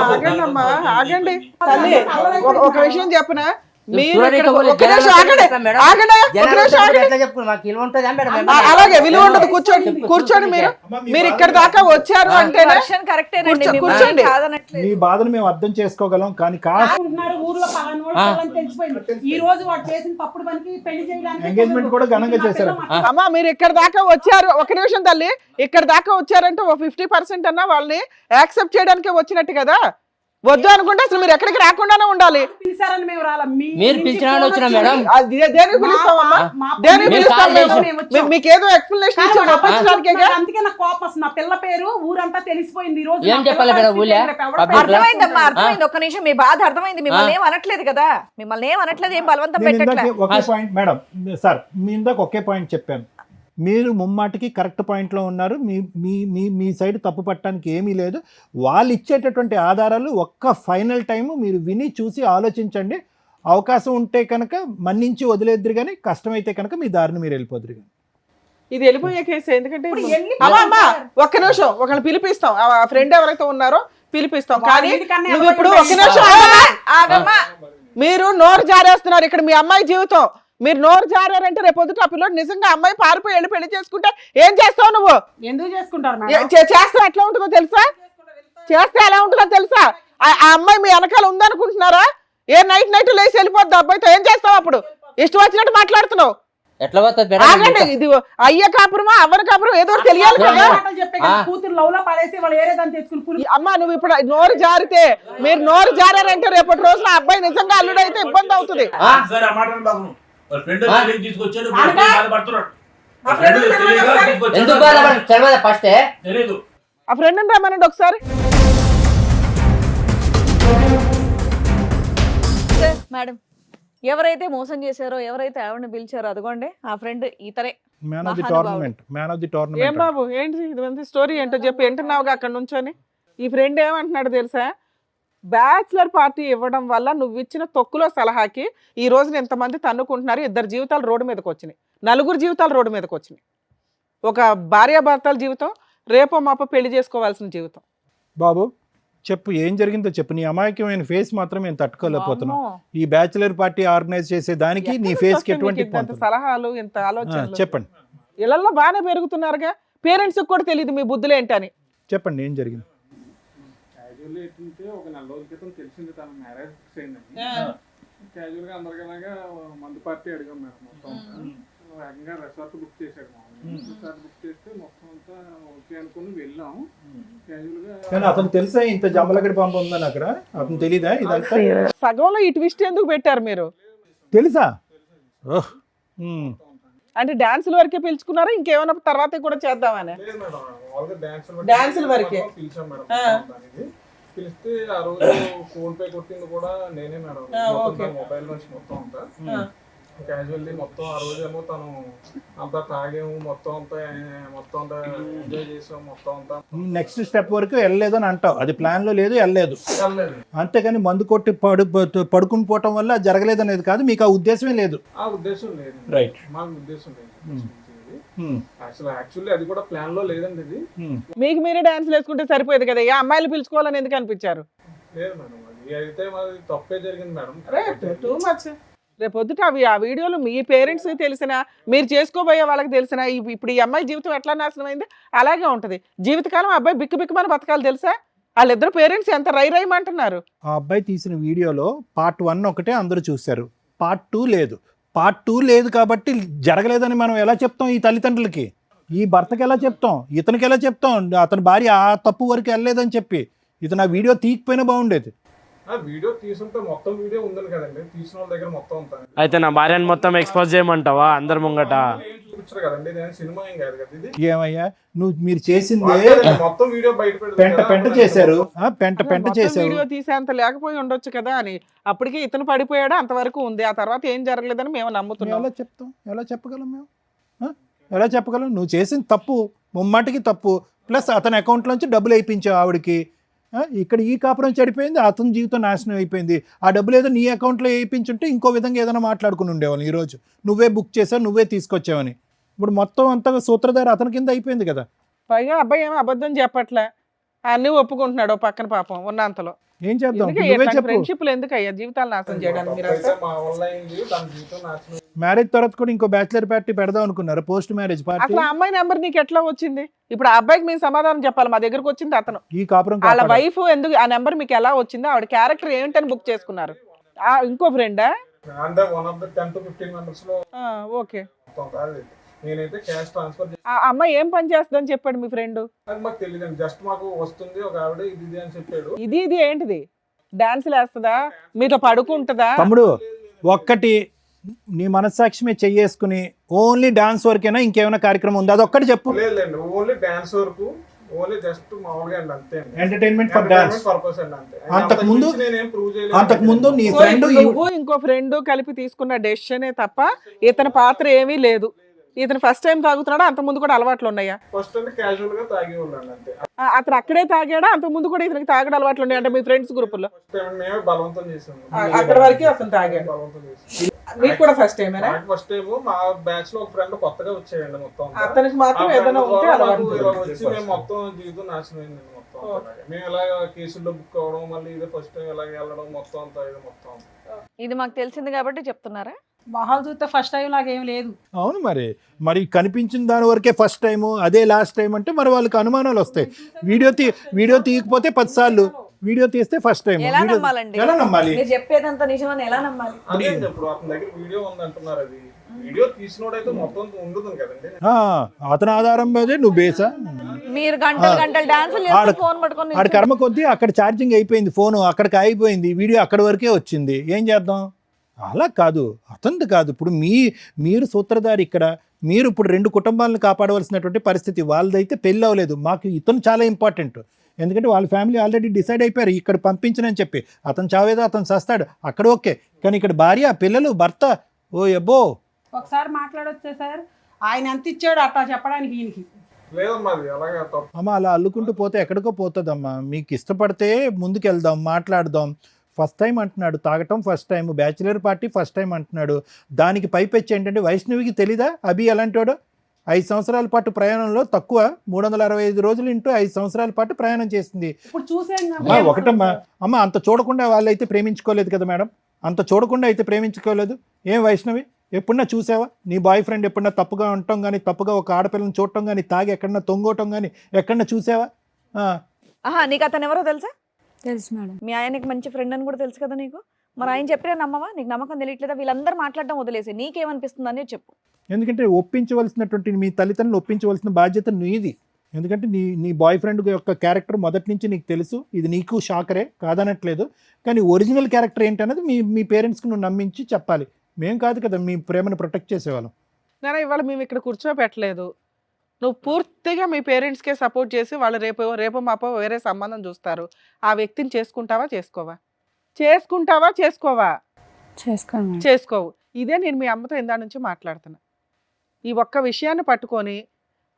ఆగండి అమ్మా, ఆగండి తల్లి. ఒక విషయం చెప్పనా, మీరు ఇక్కడ చూడండి, ఒక నిమిషం ఆగండి, ఆగండి, ఒక నిమిషం ఆగండి. అలాగే విలువ ఉండదు, కూర్చోండి, కూర్చోండి. మీరు ఇక్కడ దాకా వచ్చారు అంటే కూర్చోండి. మీ బాధను మేము అర్థం చేసుకోగలం, కానీ కాదు ఊర్లో పలానోళ్ళు తెలిసిపోయింది. ఈ రోజు వాడు చేసిన తప్పుడు పనికి పెళ్లి చేయడానికి ఎంగేజ్మెంట్ కూడా ఘనంగా చేశారు. అమ్మా మీరు ఇక్కడ దాకా వచ్చారు, ఒక నిమిషం తల్లి, ఇక్కడ దాకా వచ్చారంటే ఓ 50% అన్నా వాళ్ళని యాక్సెప్ట్ చేయడానికే వచ్చినట్టు కదా. వద్దు అనుకుంటే అసలు మీరు ఎక్కడికి రాకుండానే ఉండాలి. పిలిచారని మేము రాలా. మీరు పిలిచినాడు వచ్చినా మేడం. దేనికి పిలుస్తామమ్మా? దేనికి పిలుస్తాం మేము? మీకేదో ఎక్స్ప్లెనేషన్ ఇచ్చాం పంపించడానికే. అందుకే నాకు కోపం వస్తుంది. నా పిల్ల పేరు ఊరంతా తెలిసిపోయింది. ఈ రోజు ఏం చెప్పాలి మేడం? ఊళ్ళో అర్థమైందమ్మా, అర్థమైంది. ఒక్క నిమిషం, మీ బాధ అర్థమైంది. మిమ్మల్ని ఏం అనట్లేదు కదా, మిమ్మల్ని ఏం అనట్లేదు, ఏం బలవంతం పెట్టట్లేదు. ఒకే పాయింట్ మేడం సార్, మీ ఇందాక ఒకే పాయింట్ చెప్పాను. మీరు ముమ్మాటికి కరెక్ట్ పాయింట్లో ఉన్నారు. మీ మీ మీ మీ సైడ్ తప్పు పట్టడానికి ఏమీ లేదు. వాళ్ళు ఇచ్చేటటువంటి ఆధారాలు ఒక్క ఫైనల్ టైము మీరు విని చూసి ఆలోచించండి. అవకాశం ఉంటే కనుక మన్నించి వదిలేద్దరు, కానీ కష్టమైతే కనుక మీ దారిని మీరు వెళ్ళిపోదురు. కానీ ఇది వెళ్ళిపోయే కేసు. ఎందుకంటే అమ్మా ఒక్క నిమిషం, ఒకళ్ళు పిలిపిస్తాం, ఆ ఫ్రెండ్ ఎవరైతే ఉన్నారో పిలిపిస్తాం. కానీ నువ్వు ఇప్పుడు ఒక్క నిమిషం ఆగమ్మా. మీరు నోరు జారేస్తున్నారు. ఇక్కడ మీ అమ్మాయి జీవితం, మీరు నోరు జారారంటే రేపు పొద్దుట ఆ పిల్లడు నిజంగా అమ్మాయి పారిపోయి వెళ్ళి పెళ్లి చేసుకుంటే ఏం చేస్తావు నువ్వు? ఎందుకు చేసుకుంటారు? చేస్తే ఎట్లా ఉంటుందో తెలుసా? చేస్తే ఎలా ఉంటుందో తెలుసా? ఆ అమ్మాయి మీ వెనకాల ఉందనుకుంటున్నారా? ఏ నైట్ లేచి వెళ్ళిపోద్ది అబ్బాయితో, ఏం చేస్తావు అప్పుడు? ఇష్టం వచ్చినట్టు మాట్లాడుతున్నావు. ఎట్లా ఆగండి, ఇది అయ్య కాపురమా అవ్వని కాపురం ఏదో తెలియాలి కదా. కూతురు లవ్ లో పడేసి వాళ్ళు ఏరే దాన్ని తెచ్చుకుని అమ్మా నువ్వు ఇప్పుడు నోరు జారితే, మీరు నోరు జారారంటే రేపటి రోజున అబ్బాయి నిజంగా అల్లుడైతే ఇబ్బంది అవుతుంది. ఆ ఫ్రెండ్ రమ్మనండి ఒకసారి. మేడం, ఎవరైతే మోసం చేశారో, ఎవరైతే ఆవిడని పిలిచారో అదిగోండి ఆ ఫ్రెండ్ ఇతరే. Man of the tournament, man of the ఏం టోర్నమెంట్. బాబు ఏంటి ఇది స్టోరీ ఏంటో చెప్పి వింటున్నావుగా అక్కడ నుంచొని. ఈ ఫ్రెండ్ ఏమంటున్నాడు తెలుసా? బ్యాచిలర్ పార్టీ ఇవ్వడం వల్ల నువ్వు ఇచ్చిన తొక్కులో సలహాకి ఈ రోజున ఎంతమంది తన్నుకుంటున్నారు. 2 జీవితాలు రోడ్డు మీదకి వచ్చినాయి, 4 జీవితాలు రోడ్డు మీదకి వచ్చినాయి. ఒక భార్యాభర్తల జీవితం, రేపో మాపో పెళ్లి చేసుకోవాల్సిన జీవితం. బాబు చెప్పు, ఏం జరిగిందో చెప్పు. నీ అమాయకమైన ఫేస్ మాత్రం నేను తట్టుకోలేకపోతున్నావు. ఈ బ్యాచిలర్ పార్టీ ఆర్గనైజ్ చేసే దానికి నీ ఫేస్ కి ఎటువంటి సలహాలు, ఇంత ఆలోచన చెప్పండి. ఇళ్లలో బాగానే పెరుగుతున్నారుగా, పేరెంట్స్ కూడా తెలియదు మీ బుద్ధులు ఏంటని. చెప్పండి ఏం జరిగింది. ఒక 4 రోజుల క్రితం తెలిసింది తన మ్యారేజ్ ఫిక్స్ అయిందని. క్యాజువల్ గా అందరికలాగా మందు పార్టీ అడిగాం మేడం. మొత్తం వేగంగా రిసార్ట్ బుక్ చేశాడు. రిసార్ట్ బుక్ చేస్తే మొత్తం అంతా ఓకే అనుకుని వెళ్ళాం. క్యాజువల్ గా కానీ అతను తెలుసా ఇంత జమ్మలగడి పంప ఉందని అక్కడ? అతను తెలీదా ఇదంతా? సగంలో ఈ ట్విస్ట్ ఎందుకు పెట్టారు మీరు? తెలుసా? అంటే డాన్సుల వరకే పిలుచుకున్నారా, ఇంకేమైనా తర్వాత కూడా చేద్దామని? డాన్సుల వరకే పిలిచాం మేడం. పిలిస్తే ఆ రోజు ఫోన్ పే కొట్టింది కూడా నేనే మేడం. మొబైల్ నుంచి మొత్తం అంతా క్యాజువల్లీ మొత్తం ఆ రోజు ఏమో తను అంతా తాగాము, మొత్తం అంతా ఎంజాయ్ చేసాం, మొత్తం అంతా. నెక్స్ట్ స్టెప్ వరకు వెళ్ళలేదు అని అంటావు. అది ప్లాన్ లో లేదు, వెళ్ళలేదు. అంతేగాని మందు కొట్టి పడుకుని పోవటం వల్ల జరగలేదు అనేది కాదు. మీకు ఆ ఉద్దేశమే లేదు? ఆ ఉద్దేశం లేదు, రైట్. మాకు ఉద్దేశం లేదు. యాక్చువల్లీ అది కూడా ప్లాన్ లో లేదండి ఇది. మీకు మీరే డాన్స్ వేసుకుంటే సరిపోయేది కదా, ఏ అమ్మాయిలు పిలుచుకోవాలని ఎందుకు అనిపించారు? లేదు మేడం, అది అయితే మాది తప్పే జరిగింది మేడం. Too much. రేపొద్దుట ఆ వీడియోలు మీ పేరెంట్స్ తెలిసిన, మీరు చేసుకోబోయే వాళ్ళకి తెలిసిన, ఇప్పుడు ఈ అమ్మాయి జీవితం ఎట్లా నాశనం అయింది అలాగే ఉంటది. జీవితకాలం ఆ అబ్బాయి బిక్కుబిక్కుమని బతకాలి తెలుసా? వాళ్ళిద్దరు పేరెంట్స్ ఎంత రైమంటున్నారు. ఆ అబ్బాయి తీసిన వీడియోలో పార్ట్ 1 ఒకటే అందరూ చూశారు, పార్ట్ 2 లేదు. పార్ట్ 2 లేదు కాబట్టి జరగలేదని మనం ఎలా చెప్తాం ఈ తల్లిదండ్రులకి? ఈ భర్తకి ఎలా చెప్తాం? ఇతనికి ఎలా చెప్తాం? అతని భార్య ఆ తప్పు వరకు వెళ్ళలేదని చెప్పి ఇతను ఆ వీడియో తీయకపోయినా బాగుండేది. వీడియో తీసుంటే మొత్తం వీడియో ఉందని కదండి, తీసిన వాళ్ళ దగ్గర మొత్తం ఉంటుంది. అయితే నా భార్యని మొత్తం ఎక్స్పోజ్ చేయమంటావా అందరి ముంగట? చూపించారు కదండి, ఇది సినిమా ఏం కాదు కదా ఇది. ఏమయ్యా మీరు చేసింది మొత్తం వీడియో బయట పెంట చేశారు, పెంట చేశారు. వీడియో తీసేంత లేకపోయి ఉండొచ్చు కదా అని. అప్పటికే ఇతను పడిపోయాడు, అంతవరకు ఉంది. ఆ తర్వాత ఏం జరగలేదని మేము నమ్ముతున్నాం. ఎలా చెప్తాం? ఎలా చెప్పగలం మేము? ఎలా చెప్పగలం? నువ్వు చేసిన తప్పు ముమ్మాటికి తప్పు, ప్లస్ అతని అకౌంట్లోంచి డబ్బులు వేయించావు ఆవిడకి. ఇక్కడ ఈ కాపురం చెడిపోయింది, అతని జీవితం నాశనం అయిపోయింది. ఆ డబ్బులు ఏదో నీ అకౌంట్లో వేయించుంటే ఇంకో విధంగా ఏదైనా మాట్లాడుకుని ఉండేవాళ్ళు. ఈరోజు నువ్వే బుక్ చేసావు, నువ్వే తీసుకొచ్చావని. ఇప్పుడు మొత్తం అంతా సూత్రధారి అతని కింద అయిపోయింది కదా. పైగా అబ్బాయి ఏమో అబద్ధం చెప్పట్లే, అన్నీ ఒప్పుకుంటున్నాడు పక్కన పాపం ఉన్నంతలో. ఏం చేద్దాం? నువ్వే చెప్పు. ఫ్రెండ్షిప్లు ఎందుకు అయ్యా జీవితాలు నాశనం చేయడానికి? మీరు మా వల్ల అయింది, దాని జీవితం నాశనం. మ్యారేజ్ తర్వాత కూడా ఇంకో బ్యాచిలర్ పార్టీ పెడదాం అనుకున్నారు, పోస్ట్ మ్యారేజ్ పార్టీ. అసలు ఆ అమ్మాయి నెంబర్ నీకు ఎట్లా వచ్చింది? ఇప్పుడు ఆ అబ్బాయికి మేము సమాధానం చెప్పాలి. మా దగ్గరకు వచ్చింది అతను, ఈ కాపురం వాళ్ళ వైఫ్ ఎందుకు ఆ నెంబర్ మీకు ఎలా వచ్చింది? ఆవిడ క్యారెక్టర్ ఏంటని బుక్ చేసుకున్నారు? ఇంకో ఫ్రెండా? అంటే 1 of the 10 to 15 members లో ఓకే. నేనైతే క్యాష్ ట్రాన్స్ఫర్ ఆ అమ్మాయి ఏం పని చేస్తుందని చెప్పాడు మీ ఫ్రెండ్? అది మాకు తెలియదండి, జస్ట్ మాకు వస్తుంది ఒక ఆవిడ ఇది అని చెప్పాడు. ఇది ఏంటిది? డాన్స్ వేస్తుందా, మీతో పడుకుంటుందా? తమ్ముడు ఒక్కటి నీ మనస్సాక్షి మీద చెయ్యేసుకుని ఓన్లీ డాన్స్ వరకేనా, ఇంకేమైనా కార్యక్రమం ఉంది? అదొక్కటి చెప్పు. లేదు, ఓన్లీ డాన్స్ వరకు, ఓన్లీ జస్ట్ మామూలుగా అండి, అంతే. ఎంటర్టైన్మెంట్ ఫర్ డాన్స్ పర్పస్ అండి, అంతే. అంతకుముందు నీ ఫ్రెండ్ ఇంకో ఫ్రెండ్ కలిపి తీసుకున్న డెసిషనే తప్ప ఇతని పాత్ర ఏమీ లేదు. ఇతను ఫస్ట్ టైం తాగుతున్నాడా? అంత ముందు కూడా అలవాట్లు ఉన్నాయా? ఫస్ట్ అంటే క్యాజువల్ గా తాగేవాళ్ళండి, అంతే. అతను అక్కడే తాగాడా? అంత ముందు కూడా ఇతనికి తాగడం అలవాట్లు ఉన్నాయి అంటే మీ ఫ్రెండ్స్ గ్రూప్ లో? మేమే బలవంతం చేసాము, అక్కడ వరకే అతను తాగాడు. బలవంతం చేసాము. మీకు కూడా ఫస్ట్ టైమేనా? First time. మా బ్యాచ్ లో ఒక ఫ్రెండ్ కొత్తగా వచ్చాయండి, మొత్తం అతనికి మాత్రం ఏదైనా ఉంటే అలవాటు వచ్చి మేము మొత్తం జీవితం నాశనం అయింది మొత్తం. మేము ఇలా కేసుల్లో బుక్ అవ్వడం, మళ్ళీ ఇదే ఫస్ట్ టైం ఇలాగ వెళ్ళడం, మొత్తం అంతా ఇది మొత్తం. ఇది మాకు తెలిసింది కాబట్టి చెప్తున్నారా? మొహాలు చూస్తే ఫస్ట్ టైం లాగా ఏం లేదు. అవును, మరి కనిపించిన దాని వరకే ఫస్ట్ టైము, అదే లాస్ట్ టైం అంటే మరి వాళ్ళకి అనుమానాలు వస్తాయి. వీడియో తీయకపోతే 10 సార్లు, వీడియో తీస్తే ఫస్ట్ టైం. ఎలా నమ్మాలండి? ఎలా నమ్మాలి? మీరు చెప్పేదంతా నిజమని ఎలా నమ్మాలి? అదే ఇప్పుడు అతని దగ్గర వీడియో ఉంది అంటున్నారు, అది వీడియో తీసినోడైతే మొత్తం ఉండదు కదండి. అతని ఆధారం మీదే నువ్వు బేసా? మీరు గంటలు డాన్స్ ఫోన్ పట్టుకొని ఆడ కర్మ కొద్దీ అక్కడ ఛార్జింగ్ అయిపోయింది, ఫోను అక్కడికి అయిపోయింది, వీడియో అక్కడి వరకే వచ్చింది. ఏం చేద్దాం? అలా కాదు, అతనిది కాదు. ఇప్పుడు మీరు సూత్రధారి ఇక్కడ. మీరు ఇప్పుడు 2 కుటుంబాలను కాపాడవలసినటువంటి పరిస్థితి. వాళ్ళదైతే పెళ్ళి అవ్వలేదు. మాకు ఇతను చాలా ఇంపార్టెంట్, ఎందుకంటే వాళ్ళ ఫ్యామిలీ ఆల్రెడీ డిసైడ్ అయిపోయారు ఇక్కడ పంపించనని చెప్పి. అతను చావేదో అతను చస్తాడు అక్కడ, ఓకే. కానీ ఇక్కడ భార్య, పిల్లలు, భర్త, ఓ అబ్బో. ఒకసారి మాట్లాడొచ్చే సార్, ఆయన ఎంత ఇచ్చాడు అట్లా చెప్పడానికి ఈయనకి లేదమ్మా, అది అలాగే తప్పు. అమ్మ అలా అల్లుకుంటూ పోతే ఎక్కడికో పోతుందమ్మా. మీకు ఇష్టపడితే ముందుకెళ్దాం, మాట్లాడదాం. ఫస్ట్ టైం అంటున్నాడు తాగటం, first time bachelor party, first time అంటున్నాడు. దానికి పైపెచ్చి ఏంటంటే వైష్ణవికి తెలీదా అభి ఎలాంటివాడు? 5 సంవత్సరాల పాటు ప్రయాణంలో తక్కువ 365 రోజులు ఇంటూ 5 సంవత్సరాల పాటు ప్రయాణం చేసింది. ఇప్పుడు చూసాం. ఒకటమ్మా అమ్మ, అంత చూడకుండా వాళ్ళైతే ప్రేమించుకోలేదు కదా మేడం, అంత చూడకుండా అయితే ప్రేమించుకోలేదు. ఏం వైష్ణవి, ఎప్పుడన్నా చూసావా నీ బాయ్ ఫ్రెండ్ ఎప్పుడన్నా తప్పుగా ఉండటం కానీ, తప్పుగా ఒక ఆడపిల్లని చూడటం కానీ, తాగి ఎక్కడన్నా తొంగోవటం కానీ ఎక్కడన్నా చూసావా? నీకు అతను ఎవరో తెలుసా? తెలుసు మేడం. మీ ఆయనకి మంచి ఫ్రెండ్ అని కూడా తెలుసు కదా నీకు. మరి ఆయన చెప్పినా నమ్మవా? నీకు నమ్మకం తెలియట్లేదా? వీళ్ళందరూ మాట్లాడడం వదిలేసి నీకేమనిపిస్తుంది అనేది చెప్పు. ఎందుకంటే ఒప్పించవలసినటువంటి మీ తల్లిదండ్రులు ఒప్పించవలసిన బాధ్యత నీది. ఎందుకంటే నీ బాయ్ ఫ్రెండ్ యొక్క క్యారెక్టర్ మొదటి నుంచి నీకు తెలుసు. ఇది నీకు షాకరే, కాదనట్లేదు. కానీ ఒరిజినల్ క్యారెక్టర్ ఏంటనేది మీ పేరెంట్స్కి నువ్వు నమ్మించి చెప్పాలి. మేం కాదు కదా మీ ప్రేమను ప్రొటెక్ట్ చేసేవాళ్ళం. నేను ఇవాళ మేము ఇక్కడ కూర్చోబెట్టలేదు. నువ్వు పూర్తిగా మీ పేరెంట్స్కే సపోర్ట్ చేసి వాళ్ళు రేపు మాపో వేరే సంబంధం చూస్తారు. ఆ వ్యక్తిని చేసుకుంటావా చేసుకోవా? చేసుకోవు. ఇదే నేను మీ అమ్మతో ఇందా నుంచి మాట్లాడుతున్నా. ఈ ఒక్క విషయాన్ని పట్టుకొని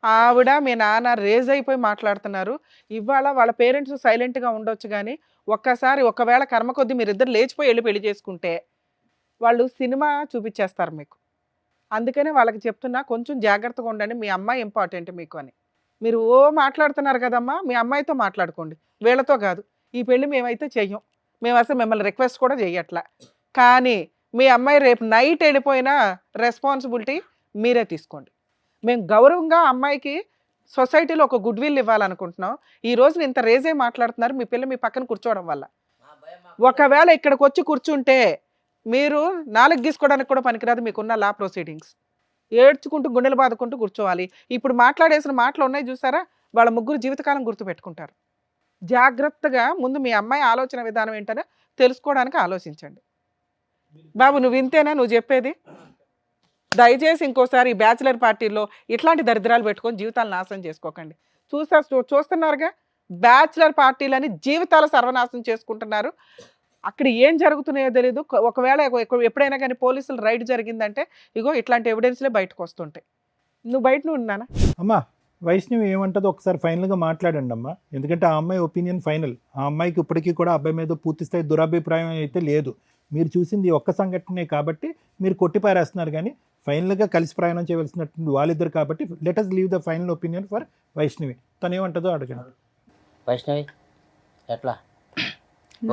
ఆవిడ మీ నాన్న రేజ్ అయిపోయి మాట్లాడుతున్నారు. ఇవాళ వాళ్ళ పేరెంట్స్ సైలెంట్గా ఉండొచ్చు, కానీ ఒకవేళ కర్మ కొద్దీ మీరిద్దరు లేచిపోయి వెళ్ళి పెళ్లి చేసుకుంటే వాళ్ళు సినిమా చూపించేస్తారు మీకు. అందుకనే వాళ్ళకి చెప్తున్నా, కొంచెం జాగ్రత్తగా ఉండండి, మీ అమ్మాయి ఇంపార్టెంట్ మీకు అని. మీరు ఓ మాట్లాడుతున్నారు కదమ్మా, మీ అమ్మాయితో మాట్లాడుకోండి, వీళ్ళతో కాదు. ఈ పెళ్లి మేమైతే చెయ్యం, మేము అసలు మిమ్మల్ని రిక్వెస్ట్ కూడా చెయ్యట్లా. కానీ మీ అమ్మాయి రేపు నైట్ వెళ్ళిపోయినా రెస్పాన్సిబిలిటీ మీరే తీసుకోండి. మేము గౌరవంగా అమ్మాయికి సొసైటీలో ఒక గుడ్ విల్ ఇవ్వాలనుకుంటున్నాం. ఈ రోజున ఇంత రేజే మాట్లాడుతున్నారు మీ పిల్ల మీ పక్కన కూర్చోవడం వల్ల. ఒకవేళ ఇక్కడికి వచ్చి కూర్చుంటే మీరు నాలుగు గీసుకోవడానికి కూడా పనికిరాదు మీకున్న లా ప్రొసీడింగ్స్. ఏడ్చుకుంటూ గుండెలు బాదుకుంటూ కూర్చోవాలి. ఇప్పుడు మాట్లాడేసిన మాటలు ఉన్నాయి చూసారా, వాళ్ళ ముగ్గురు జీవితకాలం గుర్తుపెట్టుకుంటారు. జాగ్రత్తగా ముందు మీ అమ్మాయి ఆలోచన విధానం ఏంటనే తెలుసుకోవడానికి ఆలోచించండి. బాబు నువ్వు ఇంతేనా నువ్వు చెప్పేది? దయచేసి ఇంకోసారి ఈ బ్యాచిలర్ పార్టీల్లో ఇట్లాంటి దరిద్రాలు పెట్టుకొని జీవితాలు నాశనం చేసుకోకండి. చూస్తున్నారుగా, బ్యాచిలర్ పార్టీలని జీవితాలు సర్వనాశనం చేసుకుంటున్నారు. అక్కడ ఏం జరుగుతున్నాయో తెలీదు. ఒకవేళ ఎప్పుడైనా కానీ పోలీసులు రైడ్ జరిగిందంటే ఇగో ఇట్లాంటి ఎవిడెన్స్లే బయటకు వస్తుంటాయి. నువ్వు బయట ఉన్నానా అమ్మా? వైష్ణవి ఏమంటుందో ఒకసారి ఫైనల్గా మాట్లాడండి అమ్మా, ఎందుకంటే ఆ అమ్మాయి ఒపీనియన్ ఫైనల్. ఆ అమ్మాయికి ఇప్పటికీ కూడా అబ్బాయి మీద పూర్తి స్థాయి దురభిప్రాయం అయితే లేదు. మీరు చూసింది ఒక్క సంఘటనే కాబట్టి మీరు కొట్టిపారేస్తున్నారు, కానీ ఫైనల్గా కలిసి ప్రయాణం చేయవలసినటువంటి వాళ్ళిద్దరు కాబట్టి let us leave the final opinion for Vaishnavi. తను ఏమంటుందో అడగండి. వైష్ణవి ఎట్లా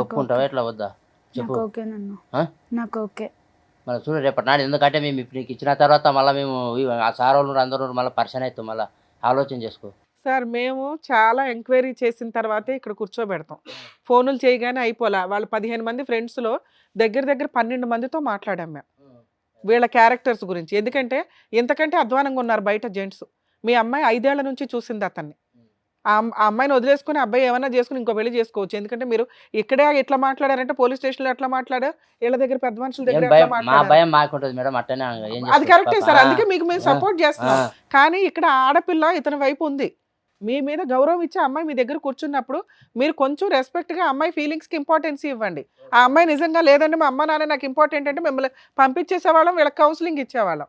ఒప్పుకుంటావా ఎట్లా వద్దా చెప్పు. నాకు ఓకే. మళ్ళీ చూడు రేపటి నాడు, ఎందుకంటే మేము ఇప్పుడు నీకు ఇచ్చిన తర్వాత మళ్ళీ మేము ఆ సార్ వాళ్ళు అందరూ మళ్ళీ పరిచయం అవుతాం, మళ్ళీ ఆలోచన చేసుకో. సార్ మేము చాలా ఎంక్వైరీ చేసిన తర్వాతే ఇక్కడ కూర్చోబెడతాం. ఫోనులు చేయగానే అయిపోలే. వాళ్ళు 15 మంది ఫ్రెండ్స్లో దగ్గర 12 మందితో మాట్లాడాం మేము వీళ్ళ క్యారెక్టర్స్ గురించి. ఎందుకంటే ఇంతకంటే అధ్వానంగా ఉన్నారు బయట జెంట్స్. మీ అమ్మాయి 5 ఏళ్ల నుంచి చూసింది అతన్ని. ఆ అమ్మాయిని వదిలేసుకుని అబ్బాయి ఏమైనా చేసుకుని ఇంకో పెళ్లి చేసుకోవచ్చు. ఎందుకంటే మీరు ఇక్కడే ఎట్లా మాట్లాడారంటే పోలీస్ స్టేషన్లో ఎట్లా మాట్లాడారు, వీళ్ళ దగ్గర పెద్ద మనుషుల దగ్గర ఎట్లా మా మాట్లాడారు, భయం మాకుంటుంది మేడం, అట్టనే అది కరెక్టే సార్. అందుకే మీకు మేము సపోర్ట్ చేస్తున్నాం. కానీ ఇక్కడ ఆడపిల్ల ఇతని వైపు ఉంది. మీ మీద గౌరవం ఇచ్చే అమ్మాయి మీ దగ్గర కూర్చున్నప్పుడు మీరు కొంచెం రెస్పెక్ట్గా అమ్మాయి ఫీలింగ్స్కి ఇంపార్టెన్స్ ఇవ్వండి. ఆ అమ్మాయి నిజంగా లేదండి మా అమ్మ నాన్న నాకు ఇంపార్టెంట్ అంటే మిమ్మల్ని పంపించేసేవాళ్ళం, వీళ్ళకి కౌన్సిలింగ్ ఇచ్చేవాళ్ళం.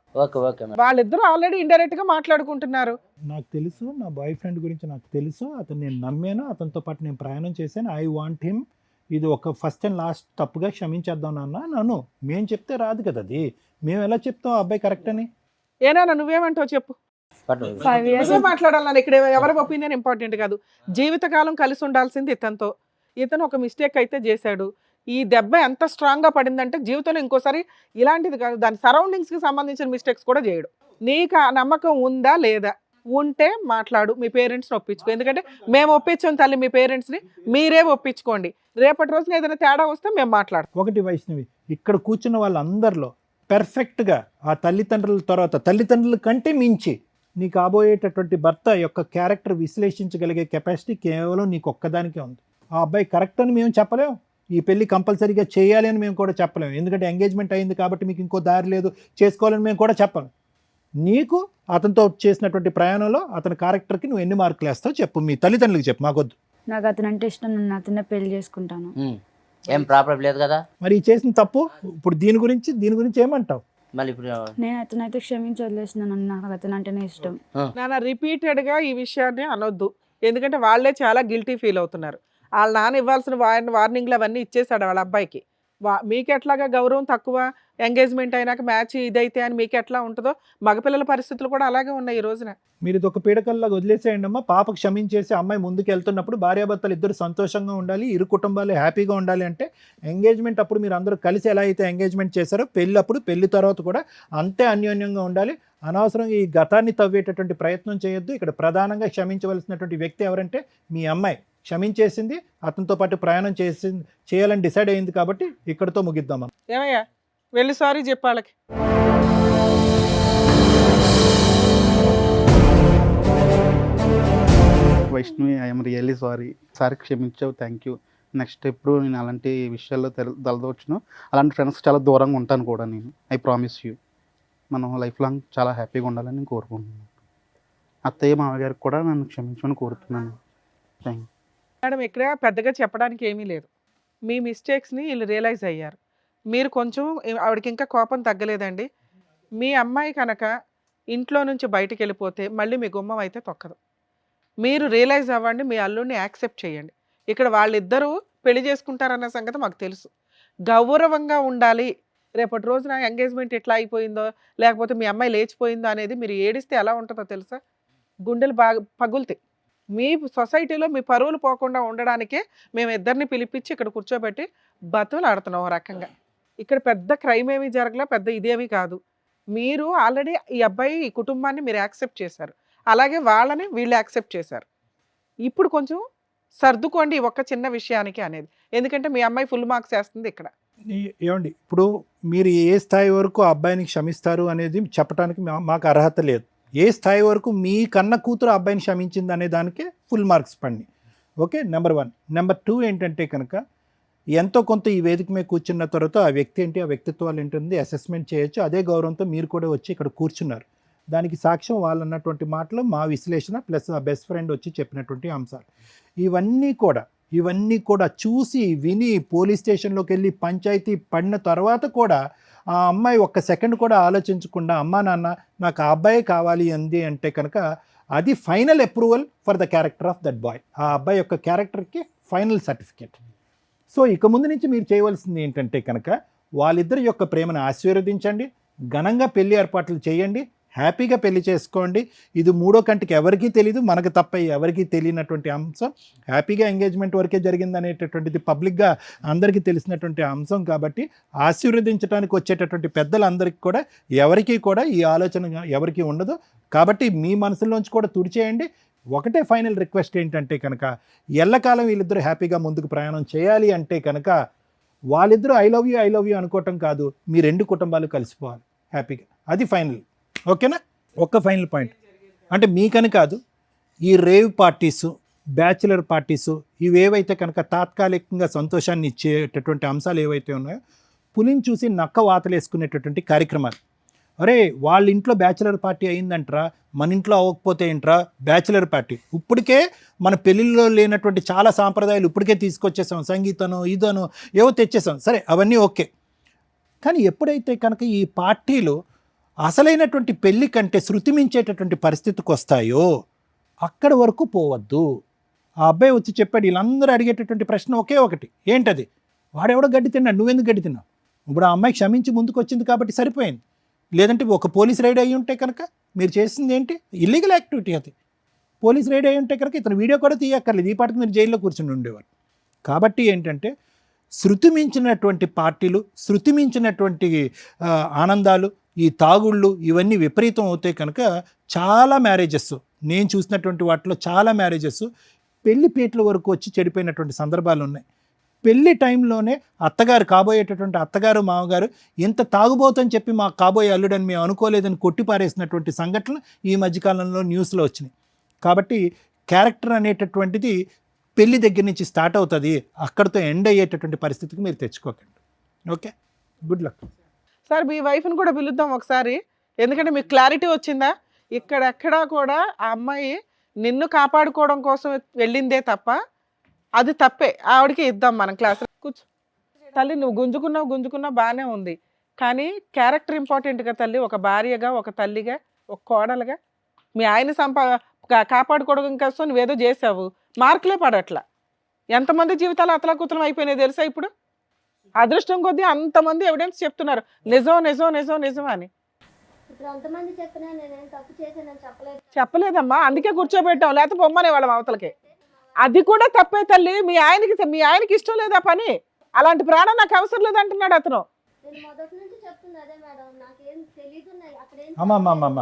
వాళ్ళిద్దరూ ఆల్రెడీ ఇండైరెక్ట్గా మాట్లాడుకుంటున్నారు. నాకు తెలుసు, నా బాయ్ ఫ్రెండ్ గురించి నాకు తెలుసు, అతను నేను నమ్మాను, అతనితో పాటు నేను ప్రయాణం చేశాను. I want him. ఇది ఒక ఫస్ట్ అండ్ లాస్ట్ తప్పుగా క్షమించేద్దాం నాన్న. నన్ను మేము చెప్తే రాదు కదా, అది మేము ఎలా చెప్తాం అబ్బాయి కరెక్ట్ అని? ఏనా నువ్వేమంటావు చెప్పు. 5 years మాట్లాడాలని ఇక్కడ ఎవరి ఒపీనియన్ ఇంపార్టెంట్ కాదు. జీవితకాలం కలిసి ఉండాల్సింది ఇతనితో. ఇతను ఒక మిస్టేక్ అయితే చేశాడు. ఈ దెబ్బ ఎంత స్ట్రాంగ్గా పడిందంటే జీవితంలో ఇంకోసారి ఇలాంటిది కాదు, దాని సరౌండింగ్స్కి సంబంధించిన మిస్టేక్స్ కూడా చేయడు. నీకు ఆ నమ్మకం ఉందా లేదా? ఉంటే మాట్లాడు, మీ పేరెంట్స్ని ఒప్పించుకో. ఎందుకంటే మేము ఒప్పించాం తల్లి మీ పేరెంట్స్ని, మీరే ఒప్పించుకోండి. రేపటి రోజున ఏదైనా తేడా వస్తే మేము మాట్లాడతాం. ఒకటి వైష్ణవి, ఇక్కడ కూర్చున్న వాళ్ళందరిలో పెర్ఫెక్ట్గా ఆ తల్లిదండ్రుల తర్వాత తల్లిదండ్రుల కంటే మించి నీ కాబోయేటటువంటి భర్త యొక్క క్యారెక్టర్ విశ్లేషించగలిగే కెపాసిటీ కేవలం నీకు ఒక్కదానికే ఉంది. ఆ అబ్బాయి కరెక్ట్ అని మేము చెప్పలేం, ఈ పెళ్లి కంపల్సరీగా చేయాలి అని మేము కూడా చెప్పలేము. ఎందుకంటే ఎంగేజ్మెంట్ అయింది కాబట్టి మీకు ఇంకో దారి లేదు, చేసుకోవాలని మేము కూడా చెప్పలేం. నీకు అతనితో చేసినటువంటి ప్రయాణంలో అతని క్యారెక్టర్కి నువ్వు ఎన్ని మార్కులు వేస్తావు చెప్పు, మీ తల్లిదండ్రులకు చెప్పు, మాకొద్దు. నాకు అతను అంటే ఇష్టం, నేను అతనే పెళ్లి చేసుకుంటాను. ఏం ప్రాబ్లం లేదు కదా. మరి ఈ చేసిన తప్పు ఇప్పుడు దీని గురించి ఏమంటావు? మళ్ళీ ఇప్పుడు నేను అతనైతే క్షమించి వదిలేసినాను. నాకు అతను అంటేనే ఇష్టం. నాన్న రిపీటెడ్గా ఈ విషయాన్ని అనొద్దు, ఎందుకంటే వాళ్ళే చాలా గిల్టీ ఫీల్ అవుతున్నారు. వాళ్ళ నాన్న ఇవ్వాల్సిన వార్నింగ్లు అవన్నీ ఇచ్చేసాడు వాళ్ళ అబ్బాయికి. మీకు ఎట్లాగా గౌరవం తక్కువ, ఎంగేజ్మెంట్ అయినాక మ్యాచ్ ఇదైతే అని మీకు ఎట్లా ఉంటుందో మగపిల్లల పరిస్థితులు కూడా అలాగే ఉన్నాయి ఈ రోజున. మీరు ఇది ఒక పీడకల్లాగా వదిలేసేయండి అమ్మా. పాప క్షమించేసి అమ్మాయి ముందుకు వెళ్తున్నప్పుడు భార్యాభర్తలు ఇద్దరు సంతోషంగా ఉండాలి, ఇరు కుటుంబాలు హ్యాపీగా ఉండాలి అంటే ఎంగేజ్మెంట్ అప్పుడు మీరు అందరూ కలిసి ఎలా అయితే ఎంగేజ్మెంట్ చేశారో పెళ్ళప్పుడు పెళ్లి తర్వాత కూడా అంతే అన్యోన్యంగా ఉండాలి. అనవసరంగా ఈ గతాన్ని తవ్వేటటువంటి ప్రయత్నం చేయొద్దు. ఇక్కడ ప్రధానంగా క్షమించవలసినటువంటి వ్యక్తి ఎవరంటే మీ అమ్మాయి. క్షమించేసింది, అతనితో పాటు ప్రయాణం చేయాలని డిసైడ్ అయింది కాబట్టి ఇక్కడితో ముగిద్దామా. ఏమయ్యా వెళ్ళి సారీ చెప్పాళ్ళకి. Vaishnavi I'm really sorry. Sorry క్షమించావు, థ్యాంక్ యూ. నెక్స్ట్ ఎప్పుడు నేను అలాంటి విషయాల్లో తలదోచును, అలాంటి ఫ్రెండ్స్ చాలా దూరంగా ఉంటాను కూడా నేను. I promise you. మనం లైఫ్ లాంగ్ చాలా హ్యాపీగా ఉండాలని నేను కోరుకుంటున్నాను. అత్తయ్య మామగారికి కూడా నన్ను క్షమించమని కోరుతున్నాను. Thank you madam. ఇక్కడ పెద్దగా చెప్పడానికి ఏమీ లేదు. మీ మిస్టేక్స్ని వీళ్ళు రియలైజ్ అయ్యారు. మీరు కొంచెం ఆవిడకి ఇంకా కోపం తగ్గలేదండి. మీ అమ్మాయి కనుక ఇంట్లో నుంచి బయటికి వెళ్ళిపోతే మళ్ళీ మీ గుమ్మం అయితే తొక్కదు. మీరు రియలైజ్ అవ్వండి, మీ అల్లుడిని యాక్సెప్ట్ చేయండి. ఇక్కడ వాళ్ళిద్దరూ పెళ్లి చేసుకుంటారన్న సంగతి మాకు తెలుసు. గౌరవంగా ఉండాలి, రేపటి రోజున ఎంగేజ్మెంట్ ఎట్లా అయిపోయిందో లేకపోతే మీ అమ్మాయి లేచిపోయిందో అనేది మీరు ఏడిస్తే ఎలా ఉంటుందో తెలుసా? గుండెలు బాగా పగులుతాయి. మీ సొసైటీలో మీ పరువులు పోకుండా ఉండడానికే మేము ఇద్దరిని పిలిపించి ఇక్కడ కూర్చోబెట్టి బతులు ఆడుతున్నాం ఓ రకంగా. ఇక్కడ పెద్ద క్రైమ్ ఏమీ జరగలే, పెద్ద ఇదేమీ కాదు. మీరు ఆల్రెడీ ఈ అబ్బాయి ఈ కుటుంబాన్ని మీరు యాక్సెప్ట్ చేశారు, అలాగే వాళ్ళని వీళ్ళు యాక్సెప్ట్ చేశారు. ఇప్పుడు కొంచెం సర్దుకోండి ఈ ఒక్క చిన్న విషయానికి అనేది, ఎందుకంటే మీ అమ్మాయి ఫుల్ మార్క్స్ వేస్తుంది ఇక్కడ. ఏమండి ఇప్పుడు మీరు ఏ స్థాయి వరకు ఆ అబ్బాయిని క్షమిస్తారు అనేది చెప్పడానికి మాకు అర్హత లేదు. ఏ స్థాయి వరకు మీ కన్న కూతురు అబ్బాయిని క్షమించింది అనే దానికే ఫుల్ మార్క్స్ పండి. Okay, number 1. నెంబర్ 2 ఏంటంటే కనుక ఎంతో కొంత ఈ వేదిక మీద కూర్చున్న తర్వాత ఆ వ్యక్తి ఏంటి, ఆ వ్యక్తిత్వాలు ఏంటి అసెస్మెంట్ చేయొచ్చు. అదే గౌరవంతో మీరు కూడా వచ్చి ఇక్కడ కూర్చున్నారు. దానికి సాక్ష్యం వాళ్ళు అన్నటువంటి మాటలు, మా విశ్లేషణ ప్లస్ ఆ బెస్ట్ ఫ్రెండ్ వచ్చి చెప్పినటువంటి అంశాలు. ఇవన్నీ కూడా చూసి విని పోలీస్ స్టేషన్లోకి వెళ్ళి పంచాయతీ పడిన తర్వాత కూడా ఆ అమ్మాయి ఒక్క సెకండ్ కూడా ఆలోచించకుండా అమ్మా నాన్న నాకు ఆ అబ్బాయి కావాలి అంది అంటే కనుక అది final approval for the character of that boy. ఆ అబ్బాయి యొక్క క్యారెక్టర్కి ఫైనల్ సర్టిఫికేట్. సో ఇక ముందు నుంచి మీరు చేయవలసింది ఏంటంటే కనుక వాళ్ళిద్దరి యొక్క ప్రేమను ఆశీర్వదించండి, ఘనంగా పెళ్లి ఏర్పాట్లు చేయండి, హ్యాపీగా పెళ్లి చేసుకోండి. ఇది మూడో కంటికి ఎవరికీ తెలీదు, మనకు తప్ప ఎవరికీ తెలియనటువంటి అంశం. హ్యాపీగా ఎంగేజ్మెంట్ వరకే జరిగింది అనేటటువంటిది పబ్లిక్గా అందరికీ తెలిసినటువంటి అంశం. కాబట్టి ఆశీర్వదించడానికి వచ్చేటటువంటి పెద్దలందరికీ కూడా ఎవరికీ కూడా ఈ ఆలోచన ఎవరికీ ఉండదు. కాబట్టి మీ మనసులోంచి కూడా తుడిచేయండి. ఒకటే ఫైనల్ రిక్వెస్ట్ ఏంటంటే కనుక ఎల్లకాలం వీళ్ళిద్దరూ హ్యాపీగా ముందుకు ప్రయాణం చేయాలి అంటే కనుక వాళ్ళిద్దరూ ఐ లవ్ యూ అనుకోవటం కాదు, మీ రెండు కుటుంబాలు కలిసిపోవాలి హ్యాపీగా. అది ఫైనల్. ఓకేనా? ఒక్క ఫైనల్ పాయింట్ అంటే మీకని కాదు, ఈ రేవ్ పార్టీసు, బ్యాచులర్ పార్టీసు ఇవేవైతే కనుక తాత్కాలికంగా సంతోషాన్ని ఇచ్చేటటువంటి అంశాలు ఏవైతే ఉన్నాయో పులిని చూసి నక్క వాతలేసుకునేటటువంటి కార్యక్రమాలు. అరే వాళ్ళ ఇంట్లో బ్యాచులర్ పార్టీ అయిందంటరా, మన ఇంట్లో అవ్వకపోతే ఏంట్రా బ్యాచులర్ పార్టీ. ఇప్పటికే మన పెళ్ళిళ్ళలో లేనటువంటి చాలా సాంప్రదాయాలు ఇప్పటికే తీసుకొచ్చేసాం, సంగీతను ఇదను ఏవో తెచ్చేసాం. సరే అవన్నీ ఓకే, కానీ ఎప్పుడైతే కనుక ఈ పార్టీలు అసలైనటువంటి పెళ్లి కంటే శృతి మించేటటువంటి పరిస్థితికి వస్తాయో అక్కడి వరకు పోవద్దు. ఆ అబ్బాయి వచ్చి చెప్పాడు, వీళ్ళందరూ అడిగేటటువంటి ప్రశ్న ఒకే ఒకటి, ఏంటది? వాడెవడో గడ్డి తిన్నాడు, నువ్వెందుకు గడ్డి తిన్నావు? ఇప్పుడు ఆ అమ్మాయి క్షమించి ముందుకు వచ్చింది కాబట్టి సరిపోయింది. లేదంటే ఒక పోలీస్ రైడ్ అయ్యి ఉంటే కనుక మీరు చేసింది ఏంటి? Illegal activity. అది పోలీస్ రైడ్ అయ్యి ఉంటే కనుక ఇతను వీడియో కూడా తీయక్కర్లేదు, ఈ పాటికి మీరు జైల్లో కూర్చుని ఉండేవారు. కాబట్టి ఏంటంటే శృతి మించినటువంటి పార్టీలు, శృతి మించినటువంటి ఆనందాలు, ఈ తాగుళ్ళు ఇవన్నీ విపరీతం అవుతాయి కనుక చాలా మ్యారేజెస్ నేను చూసినటువంటి వాటిలో చాలా మ్యారేజెస్ పెళ్లి పీటల వరకు వచ్చి చెడిపోయినటువంటి సందర్భాలు ఉన్నాయి. పెళ్లి టైంలోనే అత్తగారు, కాబోయేటటువంటి అత్తగారు మామగారు ఇంత తాగుబోతని చెప్పి మాకు కాబోయే అల్లుడని మేము అనుకోలేదని కొట్టిపారేసినటువంటి సంఘటనలు ఈ మధ్యకాలంలో న్యూస్లో వచ్చినాయి. కాబట్టి క్యారెక్టర్ అనేటటువంటిది పెళ్లి దగ్గర నుంచి స్టార్ట్ అవుతుంది, అక్కడితో ఎండ్ అయ్యేటటువంటి పరిస్థితికి మీరు తెచ్చుకోకండి. Okay, good luck. సార్ మీ వైఫ్ని కూడా పిలుద్దాం ఒకసారి, ఎందుకంటే మీకు క్లారిటీ వచ్చిందా? ఇక్కడెక్కడా కూడా ఆ అమ్మాయి నిన్ను కాపాడుకోవడం కోసం వెళ్ళిందే తప్ప అది తప్పే. ఆవిడకి ఇద్దాం మనం క్లాస్. కూర్చో తల్లి, నువ్వు గుంజుకున్నావు బాగానే ఉంది, కానీ క్యారెక్టర్ ఇంపార్టెంట్గా తల్లి. ఒక భార్యగా, ఒక తల్లిగా, ఒక కోడలుగా మీ ఆయన కాపాడుకోవడం కోసం నువ్వేదో చేసావు, మార్కులే పడట్లా. ఎంతమంది జీవితాలు అతలాకుతలం అయిపోయినాయి తెలుసా? ఇప్పుడు అదృష్టం కొద్దీ అంతమంది ఎవిడెన్స్ చెప్తున్నారు నిజం నిజం నిజం నిజం అని. ఇప్పుడు అంతమంది చెప్పినా నేనేం తప్పు చేశానని చెప్పలేదమ్మా, అందుకే కూర్చోబెట్టాం, లేకపోతే బొమ్మనే వాళ్ళం అవతలకి. అది కూడా తప్పే తల్లి. మీ ఆయనకి ఇష్టం లేదా పని, అలాంటి ప్రాణం నాకు అవసరం లేదంటున్నాడు అతను. నేను మొదటి నుంచి చెప్తున్నా అదే మేడం, నాకేం తెలీదు. అమ్మమ్మమ్మమ్మ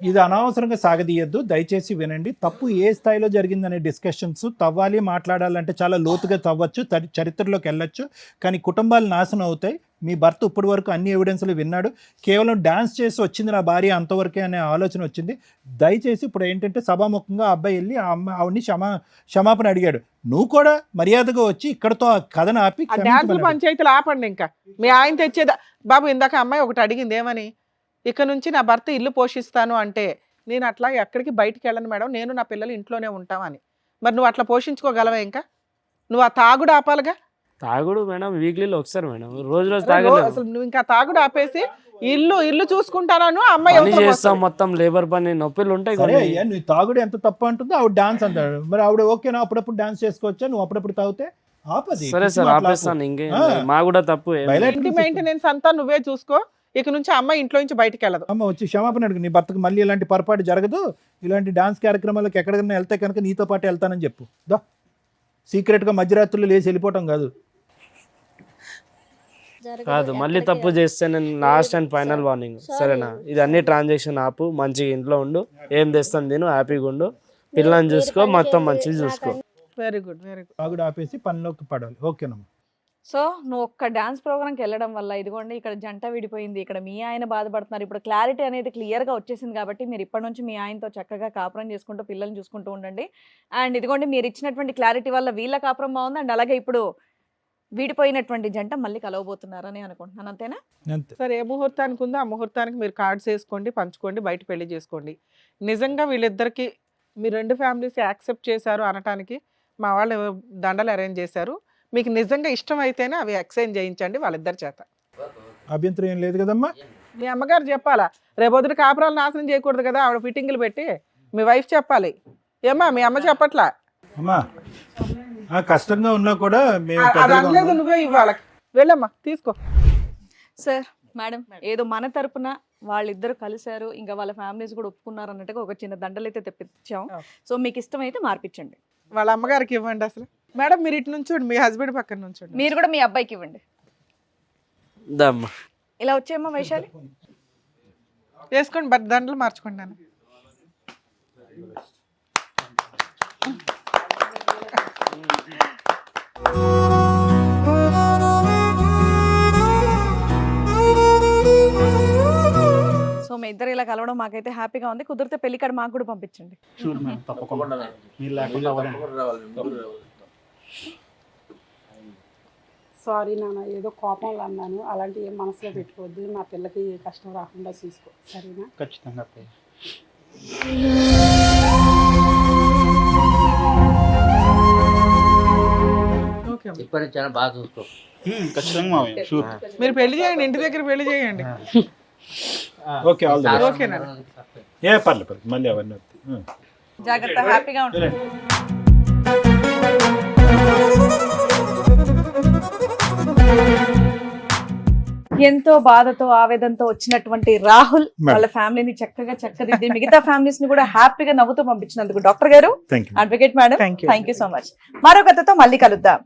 ఇది అనవసరంగా సాగదీయద్దు, దయచేసి వినండి. తప్పు ఏ స్థాయిలో జరిగిందనే డిస్కషన్స్ తవ్వాలి, మాట్లాడాలంటే చాలా లోతుగా తవ్వచ్చు, చరిత్రలోకి వెళ్ళొచ్చు, కానీ కుటుంబాలు నాశనం అవుతాయి. మీ భర్త ఇప్పటి వరకు అన్ని ఎవిడెన్స్లు విన్నాడు, కేవలం డాన్స్ చేసి వచ్చింది నా భార్య అంతవరకే అనే ఆలోచన వచ్చింది. దయచేసి ఇప్పుడు ఏంటంటే సభాముఖంగా ఆ అబ్బాయి వెళ్ళి ఆవిడ్ని క్షమాపణ అడిగాడు. నువ్వు కూడా మర్యాదగా వచ్చి ఇక్కడతో ఆ కథను ఆపి డాన్స్ పంచాయతీలు ఆపండి. ఇంకా మీ ఆయన తెచ్చేదా బాబు? ఇందాక అమ్మాయి ఒకటి అడిగింది, ఏమని? ఇక నుంచి నా భర్త ఇల్లు పోషిస్తాను అంటే నేను అట్లా ఎక్కడికి బయటికి వెళ్ళను మేడం, నేను నా పిల్లలు ఇంట్లోనే ఉంటామని. మరి నువ్వు అట్లా పోషించుకోగలవా? ఇంకా నువ్వు ఆ తాగుడు ఆపాలిగా. తాగుడు మేడం వీక్లీలో ఒకసారి మేడం, రోజు తాగలేదు. అసలు నువ్వు ఇంకా తాగుడు ఆపేసి ఇల్లు చూసుకుంటాను అమ్మాయి చేస్తాం, మొత్తం లేబర్ పని నొప్పిలు ఉంటాయి. నువ్వు తాగుడు ఎంత తప్ప అంటుందో ఆవిడ డాన్స్ అంటాడు. మరి ఆవిడ ఓకేనా? అప్పుడప్పుడు డాన్స్ చేసుకోవచ్చా? నువ్వు అప్పుడప్పుడు తాగితే ఆపది సరే సార్ ఆపేస్తాను, ఇంకేం మా కూడా తప్పు ఏం లేదు. ఇంటి మెయింటెనెన్స్ అంతా నువ్వే చూసుకో. ఇక నుంచి ఆ అమ్మాయి ఇంట్లో నుంచి బయటికి వెళ్ళదు. అమ్మ వచ్చి క్షమాపణ అడుగు, నీ భర్తకు మళ్ళీ ఇలాంటి పొరపాటు జరగదు, ఇలాంటి డాన్స్ కార్యక్రమాలకు ఎక్కడికైనా వెళ్తే కనుక నీతో పాటు వెళ్తానని చెప్పు. దా సీక్రెట్గా మధ్యరాత్రులు లేచి వెళ్ళిపోవటం కాదు. కాదు, మళ్ళీ తప్పు చేస్తే నేను లాస్ట్ అండ్ ఫైనల్ వార్నింగ్, సరేనా? ఇది అన్ని ట్రాన్సాక్షన్ ఆపు, మంచిగా ఇంట్లో ఉండు, ఏం తెస్తాను నేను, హ్యాపీగా ఉండు, పిల్లల్ని చూసుకో, మొత్తం మంచిగా చూసుకో. Very good, very good. ఆగుడు ఆపేసి పనిలోకి పడాలి. ఓకేనమ్మా. సో నువ్వు ఒక్క డాన్స్ ప్రోగ్రామ్కి వెళ్ళడం వల్ల ఇదిగోండి ఇక్కడ జంట విడిపోయింది, ఇక్కడ మీ ఆయన బాధపడుతున్నారు. ఇప్పుడు క్లారిటీ అనేది క్లియర్గా వచ్చేసింది కాబట్టి మీరు ఇప్పటి నుంచి మీ ఆయనతో చక్కగా కాపురం చేసుకుంటూ పిల్లల్ని చూసుకుంటూ ఉండండి. అండ్ ఇదిగోండి మీరు ఇచ్చినటువంటి క్లారిటీ వల్ల వీళ్ళ కాపురం బాగుంది, అండ్ అలాగే ఇప్పుడు విడిపోయినటువంటి జంట మళ్ళీ కలవబోతున్నారని అనుకుంటున్నాను. అంతేనా? అంతే. సరే, ఏ ముహూర్తానికి ఉందో ఆ ముహూర్తానికి మీరు కార్డ్స్ వేసుకోండి, పంచుకోండి, బయట పెళ్లి చేసుకోండి. నిజంగా వీళ్ళిద్దరికి మీ రెండు ఫ్యామిలీస్ యాక్సెప్ట్ చేశారు అనటానికి మా వాళ్ళు దండలు అరేంజ్ చేశారు. మీకు నిజంగా ఇష్టం అయితేనే అవి ఎక్స్చేంజ్ చేయించండి వాళ్ళిద్దరి చేత. అభ్యంతరం ఏం లేదు కదమ్మా. మీ అమ్మగారు చెప్పాలా, రేపొద్దున కాపురాలు నాశనం చేయకూడదు కదా, ఆవిడ ఫిట్టింగ్లు పెట్టి మీ వైఫ్ చెప్పాలి. ఏమ్మా మీ అమ్మ చెప్పట్లా? అమ్మా కష్టంగా ఉన్నా కూడా మేము అది పెద్దగా అనలేదు, ఉన్నాం. నువ్వే ఇవ్వాలి. వెళ్ళమ్మా తీసుకో. సార్ మేడం ఏదో మన తరపున వాళ్ళిద్దరు కలిశారు, ఇంకా వాళ్ళ ఫ్యామిలీస్ కూడా ఒప్పుకున్నారు అన్నట్టుగా ఒక చిన్న దండలు అయితే తెప్పించాం. సో మీకు ఇష్టమైతే మార్పించండి. వాళ్ళ అమ్మగారికి ఇవ్వండి. అసలు మేడం మీరు ఇటు నుంచోండి, మీ హస్బెండ్ పక్కన నుంచోండి. మీరు కూడా మీ అబ్బాయికి ఇవ్వండి. దమ్మా ఇలా వచ్చేయమ్మా వైశాలి. వేసుకోండి, బట్ దండలు మార్చుకోండి నాన్న. సో మీ ఇద్దరు ఇలా కలవడం మాకైతే హ్యాపీగా ఉంది. కుదిరితే పెళ్లి కార్డు మాకు కూడా పంపించండి. షూర్ మేడం, తప్పకుండా. మీరు లేకుండా అవ్వదండి. సారీ నాన్న, ఏదో కోపంలో అన్నాను, అలాంటి ఏం మనసులో పెట్టుకోవద్దు, నా పిల్లకి కష్టం రాకుండా చూసుకో, సరేనా? ఖచ్చితంగా. ఓకే అమ్మా. ఇప్పటి నుంచి అయినా బాగా చూసుకో. ఖచ్చితంగా మావయ్య, షూర్. మీరు పెళ్లి చేయండి, ఇంటి దగ్గర పెళ్లి చేయండి. Okay all the best. ఓకేనా? ఏ పర్లేదు మళ్ళీ అవన్నీ వస్తాయి. జాగ్రత్త, హ్యాపీగా ఉంటుంది. ఎంతో బాధతో ఆవేదనతో వచ్చినటువంటి రాహుల్ వాళ్ళ ఫ్యామిలీని చక్కగా చక్కదిద్ది మిగతా ఫ్యామిలీస్ ని కూడా హ్యాపీగా నవ్వుతూ పంపించినందుకు డాక్టర్ గారు, thank you. Advocate madam, Thank you. Thank you so much. మరో కథతో మళ్ళీ కలుద్దాం.